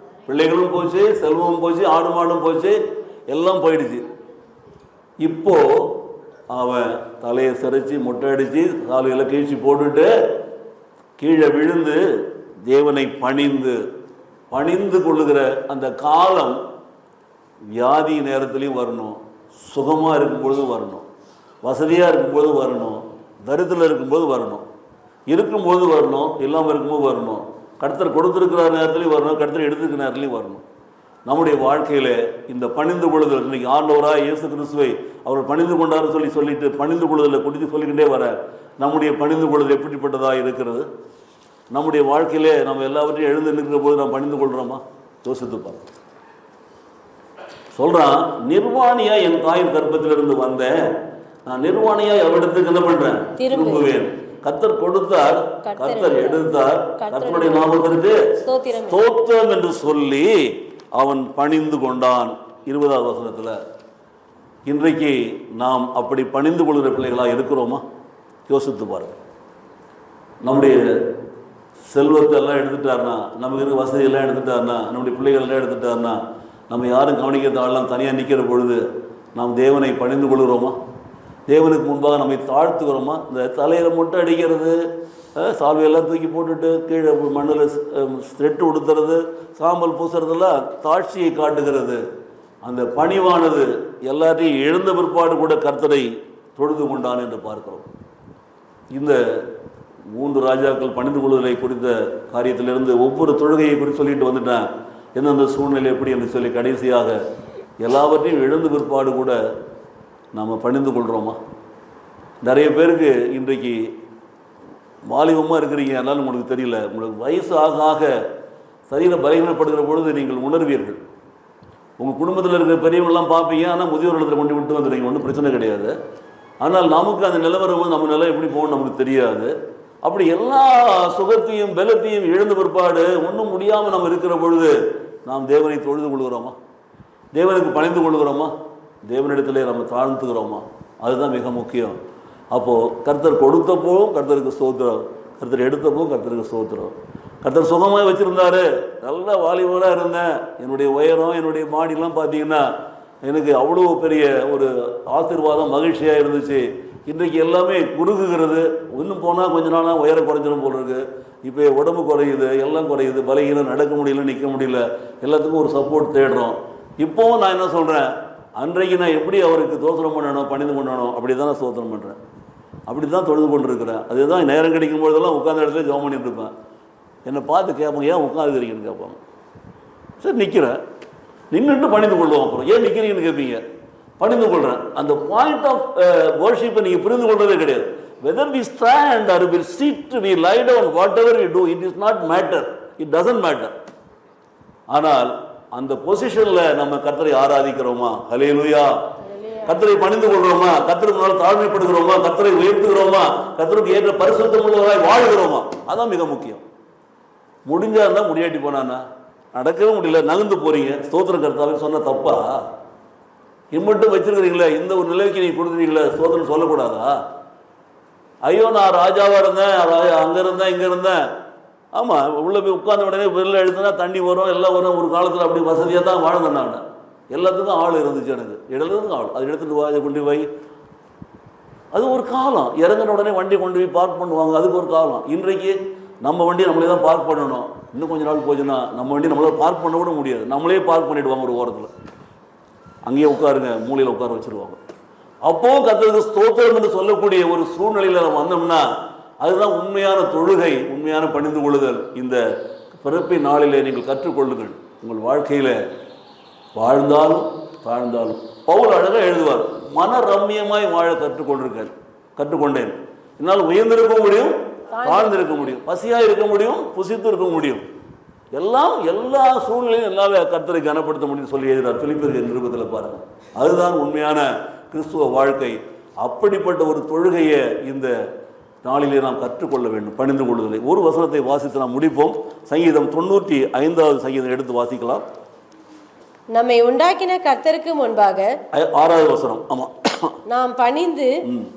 A: பிள்ளைகளும் போச்சு, செல்வமும் போச்சு, ஆடு மாடும் போச்சு, எல்லாம் போயிடுச்சு. இப்போ அவன் தலையை சிரைச்சி மொட்டை அடிச்சு காலையில் கீழ்ச்சி போட்டுட்டு கீழே விழுந்து தேவனை பணிந்து கொள்ளுகிற அந்த காலம் வியாதி நேரத்துலையும் வரணும், சுகமாக இருக்கும்பொழுது வரணும், வசதியாக இருக்கும்போது வரணும், தரித்திரம் இருக்கும்போது வரணும், இருக்கும்போது வரணும், இல்லாமல் இருக்கும்போது வரணும், கர்த்தர் கொடுத்துருக்கிற நேரத்துலையும் வரணும், கர்த்தர் எடுத்துருக்கிற நேரத்துலையும் வரணும். நம்முடைய வாழ்க்கையில் இந்த பணிந்து கொள்ளுதல், இன்னைக்கு ஆண்டவராக இயேசு கிறிஸ்துவை அவர் பணிந்து கொண்டாருன்னு சொல்லிட்டு பணிந்து கொள்ளுதலை குறித்து சொல்லிக்கிட்டே வர, நம்முடைய பணிந்து கொள்ளுதல் எப்படிப்பட்டதாக இருக்கிறது? நம்முடைய வாழ்க்கையிலே நம்ம எல்லாவற்றையும் எழுந்து நிற்கிற போது நாம் பணிந்து கொள்கிறோமா? யோசித்து பார்ப்போம். சொல்றான், நிர்வாணியா என் தாயின் கர்ப்பத்திலிருந்து வந்தேன், நான் நிர்வாணியா எவ்விடத்துக்கு என்ன பண்றேன்? திரும்புவேன். கர்த்தர் கொடுத்தார், கர்த்தர் எடுத்தார், கர்த்தருடைய நாமத்திற்கு ஸ்தோத்திரம் என்று சொல்லி அவன் பணிந்து கொண்டான். 20வது வசனத்துல இன்றைக்கு நாம் அப்படி பணிந்து கொள்கிற பிள்ளைகளாக இருக்கிறோமா? யோசித்து பாருங்க. நம்முடைய செல்வத்தை எல்லாம் எடுத்துட்டாருன்னா, நமக்கு இருக்க வசதியெல்லாம் எடுத்துட்டாருன்னா, நம்முடைய பிள்ளைகள் எல்லாம் எடுத்துட்டாருன்னா, நம்ம யாரும் கவனிக்கிறதாலாம் தனியாக நிற்கிற பொழுது நாம் தேவனை பணிந்து கொள்கிறோமா? தேவனுக்கு முன்பாக நம்மை தாழ்த்துக்கிறோமா? இந்த தலையில் மொட்டை அடிக்கிறது, சால்வையெல்லாம் தூக்கி போட்டுட்டு கீழே மண்ணில் ஸ்ட்ரெட்டு உடுத்துறது, சாம்பல் பூசுறதெல்லாம் தாட்சியை காட்டுகிறது. அந்த பணிவானது எல்லாத்தையும் எழுந்த பிற்பாடு கூட கர்த்தரை தொழுது கொண்டான் என்று பார்க்கிறோம். இந்த 3 ராஜாக்கள் பணிந்து கொள்வதை குறித்த காரியத்திலிருந்து ஒவ்வொரு தொழுகையை குறித்து சொல்லிட்டு வந்துட்டேன், எந்தெந்த சூழ்நிலை எப்படி என்று சொல்லி கடைசியாக எல்லாவற்றையும் எழுந்த பிற்பாடு கூட நாம் பணிந்து கொள்கிறோமா? நிறைய பேருக்கு இன்றைக்கு வாலிபமாக இருக்கிறீங்க, அதனால உங்களுக்கு தெரியல, உங்களுக்கு வயசு ஆக ஆக சரீர பலகீனப்படுகிற பொழுது நீங்கள் உணர்வீர்கள். உங்கள் குடும்பத்தில் இருக்கிற பெரியவங்களாம் பார்ப்பீங்க, ஆனால் முதியோர் இடத்துல கொண்டு விட்டு வந்துடுறீங்க, ஒன்றும் பிரச்சனை கிடையாது. ஆனால் நமக்கு அந்த நிலவரம் நம்ம நிலம் எப்படி போகணும்னு நமக்கு தெரியாது. அப்படி எல்லா சுகத்தையும் பலத்தையும் எழுந்த பிற்பாடு ஒன்றும் முடியாமல் நம்ம இருக்கிற பொழுது நாம் தேவனை தொழுது கொள்கிறோமா? தேவனுக்கு பணிந்து கொள்கிறோமா? தேவனிடத்திலே நம்ம தாழ்த்துக்கிறோமா? அதுதான் மிக முக்கியம். அப்போது கர்த்தர் கொடுத்தப்போ கர்த்தருக்கு ஸ்தோத்திரம், கர்த்தர் எடுத்தப்போ கர்த்தருக்கு ஸ்தோத்திரம். கர்த்தர் சுகமாக வச்சுருந்தாரு, நல்ல வாலிபராக இருந்தேன், என்னுடைய உயரம் என்னுடைய மாடிலாம் பார்த்தீங்கன்னா எனக்கு அவ்வளோ பெரிய ஒரு ஆசீர்வாதம் மகிழ்ச்சியாக இருந்துச்சு. இன்றைக்கு எல்லாமே குறுகுகிறது, இன்னும் போனால் கொஞ்ச நாளாக உயரம் குறைஞ்சிடும் போல் இருக்குது. இப்போ உடம்பு குறையுது, எல்லாம் குறையுது, பலகீனம், நடக்க முடியல, நிற்க முடியல, எல்லாத்துக்கும் ஒரு சப்போர்ட் தேடுறோம். இப்போவும் நான் என்ன சொல்கிறேன், அன்றைக்கு நான் எப்படி அவருக்கு தோத்திரம் பண்ணணும், பணிந்து கொண்டானோம், அப்படி தான் நான் ஸ்தோத்திரம் பண்ணுறேன், அப்படி தான் தொழுது கொண்டிருக்கிறேன். அதுதான் நேரம் கிடைக்கும் பொழுதெல்லாம் உட்காந்த இடத்துல ஜெபம் பண்ணிட்டு இருப்பேன். என்னை பார்த்து கேட்பாங்க, ஏன் உட்காந்துக்கிறீங்கன்னு கேட்பாங்க. சரி நிற்கிறேன், நின்றுட்டு பணிந்து கொள்வோம். அப்புறம் ஏன் நிற்கிறீங்கன்னு கேட்பீங்க, பணிந்து கொள்கிறேன். அந்த பாயிண்ட் ஆஃப் வர்ஷிப்பை நீங்கள் புரிந்து கொள்வதே கிடையாது. whether we stand or we sit, we lie down, whatever we do, it is not matter, it doesn't matter. ஆனால் அந்த பொசிஷன்ல நம்ம கர்த்தரை ஆராதிக்கிறோமா? ஹல்லேலூயா. கர்த்தரை பணிந்து கொள்றோமா? கர்த்தருக்கு முன்னால் தாழ்மைப்படுகிறோமா? கர்த்தரை உயர்த்துகிறோமா? கர்த்தருக்கு ஏற்ற பரிசுத்தம் உள்ளவராய் வாழ்கிறோமா? அதான் மிக முக்கியம். முடிஞ்சா இருந்தா முடியாட்டி போனானா? நடக்கவே முடியல, நகர்ந்து போறீங்க. ஸ்தோத்திரம் கர்த்தாவே சொன்ன தப்பா? இம்மட்டும் வச்சிருக்கிறீங்களே, இந்த ஒரு நிலைக்கு நீங்க கொடுத்துருக்கீங்களே, ஸ்தோத்திரம் சொல்லக்கூடாதா? ஐயோ நான் ராஜாவா இருந்தேன், அங்க இருந்தேன் இங்க இருந்தேன். ஆமா, உள்ள போய் உட்கார்ந்த உடனே வெளில எழுதுனா தண்ணி வரும், எல்லாம் வரும். ஒரு காலத்தில் அப்படி வசதியாக தான் வாழ்ந்தேன் நான். எல்லாத்துக்கும் ஆள் இருந்துச்சு, எனக்கு இடத்துக்கும் ஆள். அது எடுத்துட்டு வா, இதை கொண்டு போய், அது ஒரு காலம். இறங்கின உடனே வண்டி கொண்டு போய் பார்க் பண்ணுவாங்க, அதுக்கு ஒரு காலம். இன்றைக்கு நம்ம வண்டி நம்மளே தான் பார்க் பண்ணணும். இன்னும் கொஞ்ச நாள் போச்சுன்னா நம்ம வண்டி நம்மளால பார்க் பண்ண கூட முடியாது, நம்மளே பார்க் பண்ணிடுவாங்க ஒரு ஓரத்தில். அங்கேயே உட்காருங்க, மூலையில் உட்கார வச்சிருவாங்க. அப்போ கர்த்தருக்கு ஸ்தோத்திரம் என்று சொல்லக்கூடிய ஒரு சூழ்நிலையில் நம்ம வந்தோம்னா அதுதான் உண்மையான தொழுகை, உண்மையான பணிந்து கொள்ளுதல். இந்த பிறப்பை நாளிலே நீங்கள் கற்றுக்கொள்ளுங்கள். உங்கள் வாழ்க்கையில வாழ்ந்தாலும் தாழ்ந்தாலும். பவுல் அழகாக எழுதுவார், மன ரம்மியமாய் வாழ கற்றுக்கொண்டேன். என்னால் உயர்ந்திருக்க முடியும், தாழ்ந்திருக்க முடியும், பசியா இருக்க முடியும், புசித்து இருக்க முடியும். எல்லாம் எல்லா சூழ்நிலையும் என்னால் கர்த்தரை கனப்படுத்த முடியும் சொல்லி எழுதுறார் பிலிப்பியர் நிருபத்தில் பாருங்க. அதுதான் உண்மையான கிறிஸ்துவ வாழ்க்கை. அப்படிப்பட்ட ஒரு தொழுகையை இந்த நாளிலே நாம் கற்றுக்கொள்ள வேண்டும், பணிந்து கொள்வதில்லை. ஒரு வசனத்தை வாசித்து நாம் முடிப்போம். சங்கீதம் 95வது சங்கீதம் எடுத்து வாசிக்கலாம்.
B: நம்மை உண்டாக்கின கர்த்தருக்கு முன்பாக
A: 6வது வசனம். ஆமா,
B: நாம் பணிந்து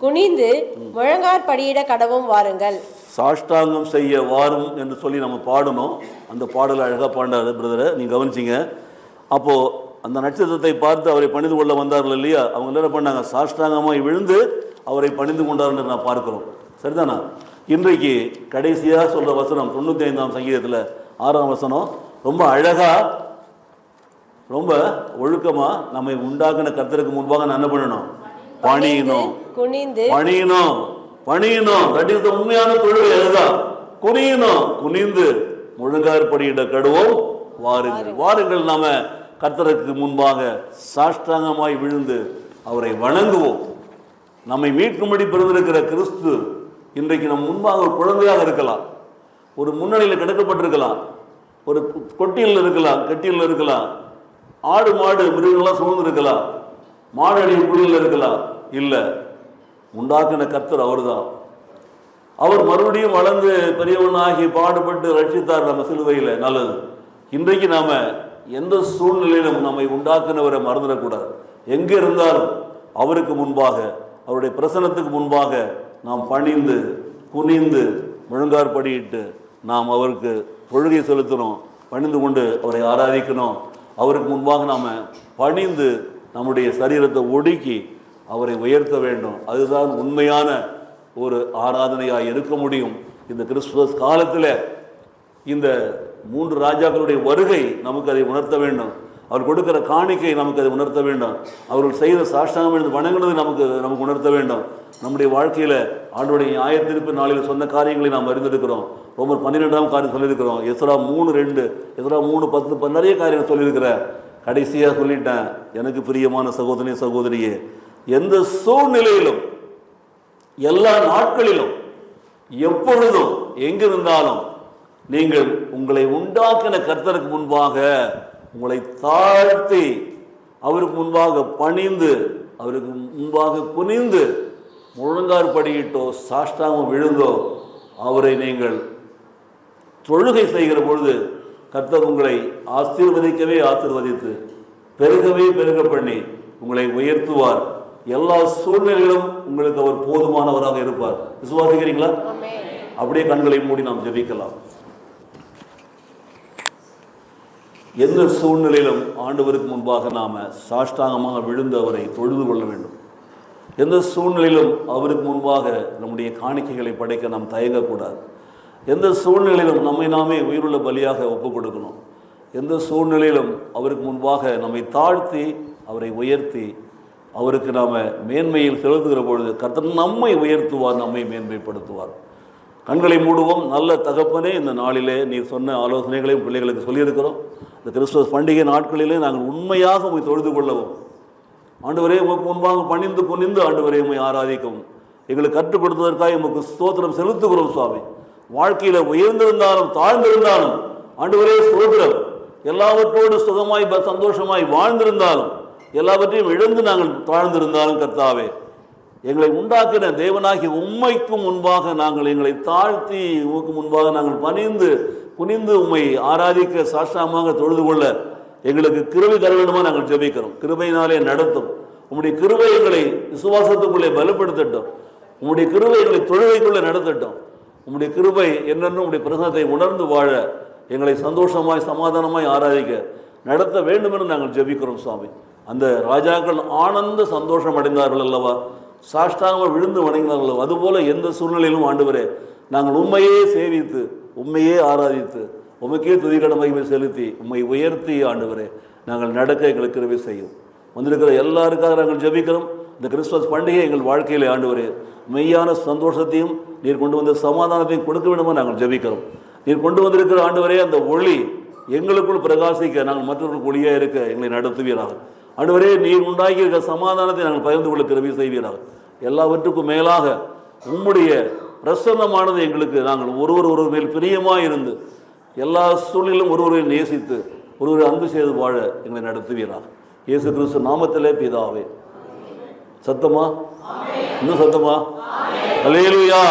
B: குனிந்து முழங்கார் படியிட கடவும் வாருங்கள்.
A: சாஷ்டாங்கம் செய்ய வாரும் என்று சொல்லி நம்ம பாடணும். அந்த பாடலை அழகாக பாண்டாரு பிரதரை, நீங்க கவனிச்சிங்க. அப்போ அந்த நட்சத்திரத்தை பார்த்து அவரை பணிந்து கொள்ள வந்தார்கள் இல்லையா, அவங்க என்ன பண்ணாங்க? சாஷ்டாங்கமாய் விழுந்து அவரை பணிந்து கொண்டார்கள் நான் பார்க்கிறோம். சரிதானா? இன்றைக்கு கடைசியாக சொல்ற வசனம் 95ஆம் சங்கீதத்தில் 6ஆம் வசனம் ரொம்ப அழகா, ரொம்ப ஒழுக்கமா, நம்மை உண்டாக்கின கர்த்தருக்கு முன்பாக நான் என்ன பண்ணணும்? பணியணும், பணியணும், பணியணும். தட் இஸ் தி உண்மையான தொழுகை. அதுதான் குனியணும், குனிந்து முழங்கார் படியிட கடுவோம் வாருங்கள். வாருங்கள், நாம கர்த்தருக்கு முன்பாக சாஷ்டாங்கமாய் விழுந்து அவரை வணங்குவோம். நம்மை மீட்கும்படி பிறந்திருக்கிற கிறிஸ்து இன்றைக்கு நம் முன்பாக ஒரு குழந்தையாக இருக்கலாம், ஒரு முன்னணியில் கிடக்கப்பட்டிருக்கலாம், ஒரு கொட்டியில் இருக்கலாம், கெட்டியில் இருக்கலாம், ஆடு மாடு மிருகங்கள்லாம் சூழ்ந்து இருக்கலாம், மாடடி குழியில் இருக்கலாம். இல்லை, உண்டாக்கின கர்த்தர் அவர் தான். அவர் மறுபடியும் வளர்ந்து பெரியவனாகி பாடுபட்டு ரட்சித்தார் நம்ம சிலுவையில். நல்லது. இன்றைக்கு நாம எந்த சூழ்நிலையிலும் நம்மை உண்டாக்குனவரை மறந்துடக்கூடாது. எங்கே இருந்தாலும் அவருக்கு முன்பாக, அவருடைய பிரசனத்துக்கு முன்பாக நாம் பணிந்து குனிந்து முழங்கார் படியிட்டு நாம் அவருக்கு தொழுகை செலுத்தணும், பணிந்து கொண்டு அவரை ஆராதிக்கணும். அவருக்கு முன்பாக நாம் பணிந்து நம்முடைய சரீரத்தை ஒடுக்கி அவரை உயர்த்த வேண்டும். அதுதான் உண்மையான ஒரு ஆராதனையாக இருக்க முடியும். இந்த கிறிஸ்துமஸ் காலத்தில் இந்த 3 ராஜாக்களுடைய வருகை நமக்கு அதை உணர்த்த வேண்டும். அவர் கொடுக்கிற காணிக்கை நமக்கு அதை உணர்த்த வேண்டும். அவர்கள் செய்த சாஷ்டாங்கம் எழுந்து வணங்குனது நமக்கு உணர்த்த வேண்டும். நம்முடைய வாழ்க்கையில் ஆண்டோடைய நியாயத்தீர்ப்பு நாளில் சொன்ன காரியங்களை நாம் அறிந்திருக்கிறோம். ரோமர் 12ஆம் காரியம் சொல்லியிருக்கிறோம். எஸ்ரா 3:2, எஸ்ரா 3:10 நிறைய காரியங்கள் சொல்லியிருக்கிறேன். கடைசியாக சொல்லிட்டேன், எனக்கு பிரியமான சகோதரி சகோதரியே, எந்த சூழ்நிலையிலும் எல்லா நாட்களிலும் எப்பொழுதும் எங்கிருந்தாலும் நீங்கள் உங்களை உண்டாக்கின கர்த்தருக்கு முன்பாக உங்களை தாழ்த்தி அவருக்கு முன்பாக பணிந்து அவருக்கு முன்பாக குனிந்து முழங்கார் படியிட்டோ சாஷ்டாங்கம் விழுந்தோ அவரை நீங்கள் தொழுகை செய்கிற பொழுது கர்த்தர் உங்களை ஆசீர்வதிக்கவே ஆசீர்வதித்து பெருகவே பெருக பண்ணி உங்களை உயர்த்துவார். எல்லா சூழ்நிலைகளும் உங்களுக்கு அவர் போதுமானவராக இருப்பார். விசுவாசிக்கிறீங்களா? அப்படியே கண்களை மூடி நாம் ஜெபிக்கலாம். எந்த சூழ்நிலையிலும் ஆண்டவருக்கு முன்பாக நாம சாஷ்டாங்கமாக விழுந்து அவரை தொழுது கொள்ள வேண்டும். எந்த சூழ்நிலையிலும் அவருக்கு முன்பாக நம்முடைய காணிக்கைகளை படைக்க நாம் தயங்கக்கூடாது. எந்த சூழ்நிலையிலும் நம்மை நாமே உயிருள்ள பலியாக ஒப்புக் கொடுக்கணும். எந்த சூழ்நிலையிலும் அவருக்கு முன்பாக நம்மை தாழ்த்தி அவரை உயர்த்தி அவருக்கு நாம் மேன்மையில் செலுத்துகிற பொழுது கர்த்தர் நம்மை உயர்த்துவார், நம்மை மேன்மைப்படுத்துவார். கண்களை மூடுவோம். நல்ல தகப்பனே, இந்த நாளிலே நீர் சொன்ன ஆலோசனைகளையும் பிள்ளைகளுக்கு சொல்லியிருக்கிறோம். இந்த கிறிஸ்துமஸ் பண்டிகை நாட்களிலே நாங்கள் உண்மையாக உம்மை தொழுது கொள்ளவும், ஆண்டவரே உமக்கு முன்பாக பணிந்து குனிந்து ஆண்டவரே உம்மை ஆராதிக்கவும் எங்களுக்கு கற்றுக் கொடுத்ததற்காக உமக்கு ஸ்தோத்திரம் செலுத்துகிறோம் சுவாமி. வாழ்க்கையில் உயர்ந்திருந்தாலும் தாழ்ந்திருந்தாலும் ஆண்டவரே ஸ்தோத்திரம். எல்லாவற்றோடு சுகமாய் சந்தோஷமாய் வாழ்ந்திருந்தாலும், எல்லாவற்றையும் இழந்து நாங்கள் தாழ்ந்திருந்தாலும் கர்த்தாவே, எங்களை உண்டாக்கின தேவனாகி உம்மைக்கு முன்பாக நாங்கள் எங்களை தாழ்த்தி உமக்கு முன்பாக நாங்கள் பணிந்து குனிந்து உம்மை ஆராதிக்க சாஷ்டாமாக தொழுது கொள்ள எங்களுக்கு கிருபை தர வேண்டுமா நாங்கள் ஜெபிக்கிறோம். கிருபையினாலே நடத்தும். உம்முடைய கிருபை எங்களை விசுவாசத்துக்குள்ளே பலப்படுத்தட்டும். உம்முடைய கிருபை எங்களை தொழுகைக்குள்ளே நடத்தட்டும். உம்முடைய கிருபை என்னென்னும் உம்முடைய பிரசனத்தை உணர்ந்து வாழ எங்களை சந்தோஷமாய் சமாதானமாய் ஆராதிக்க நடத்த வேண்டும் என்று நாங்கள் ஜெபிக்கிறோம் சுவாமி. அந்த ராஜாக்கள் ஆனந்த சந்தோஷம் அடைந்தார்கள் அல்லவா, சாஷ்டாங்க விழுந்து வணங்கினார்கள். அதுபோல எந்த சூழ்நிலையிலும் ஆண்டவரே நாங்கள் உண்மையே சேவித்து உண்மையே ஆராதித்து உமக்கே துதிகட மகிமை செலுத்தி உம்மை உயர்த்தி ஆண்டவரே நாங்கள் நடக்க எங்களுக்கு கிருபை செய்யும். வந்திருக்கிற எல்லாருக்காக நாங்கள் ஜெபிக்கிறோம். இந்த கிறிஸ்துமஸ் பண்டிகை எங்கள் வாழ்க்கையில் ஆண்டவரே மெய்யான சந்தோஷத்தையும் நீர் கொண்டு வந்த சமாதானத்தையும் கொடுக்க வேண்டுமா நாங்கள் ஜெபிக்கிறோம். நீர் கொண்டு வந்திருக்கிற ஆண்டவரே அந்த ஒளி எங்களுக்குள் பிரகாசிக்க நாங்கள் மற்றவர்களுக்கு ஒளியாக இருக்க எங்களை நடத்துவீராக. ஆண்டவரே நீர் உண்டாக்கி இருக்கிற சமாதானத்தை நாங்கள் பகிர்ந்து கொள்ள கிருபை செய்வீராக. எல்லாவற்றுக்கும் மேலாக உம்முடைய பிரசன்னமானது எங்களுக்கு நாங்கள் ஒருவர் மேல் பிரியமாக இருந்து எல்லா சூழ்நிலும் ஒருவரை நேசித்து ஒருவரை அன்பு செய்து வாழ எங்களை நடத்துவீராக. இயேசு கிறிஸ்து நாமத்திலே பிதாவே. சத்தமா? இன்னும் சத்தமா? அல்லேலூயா.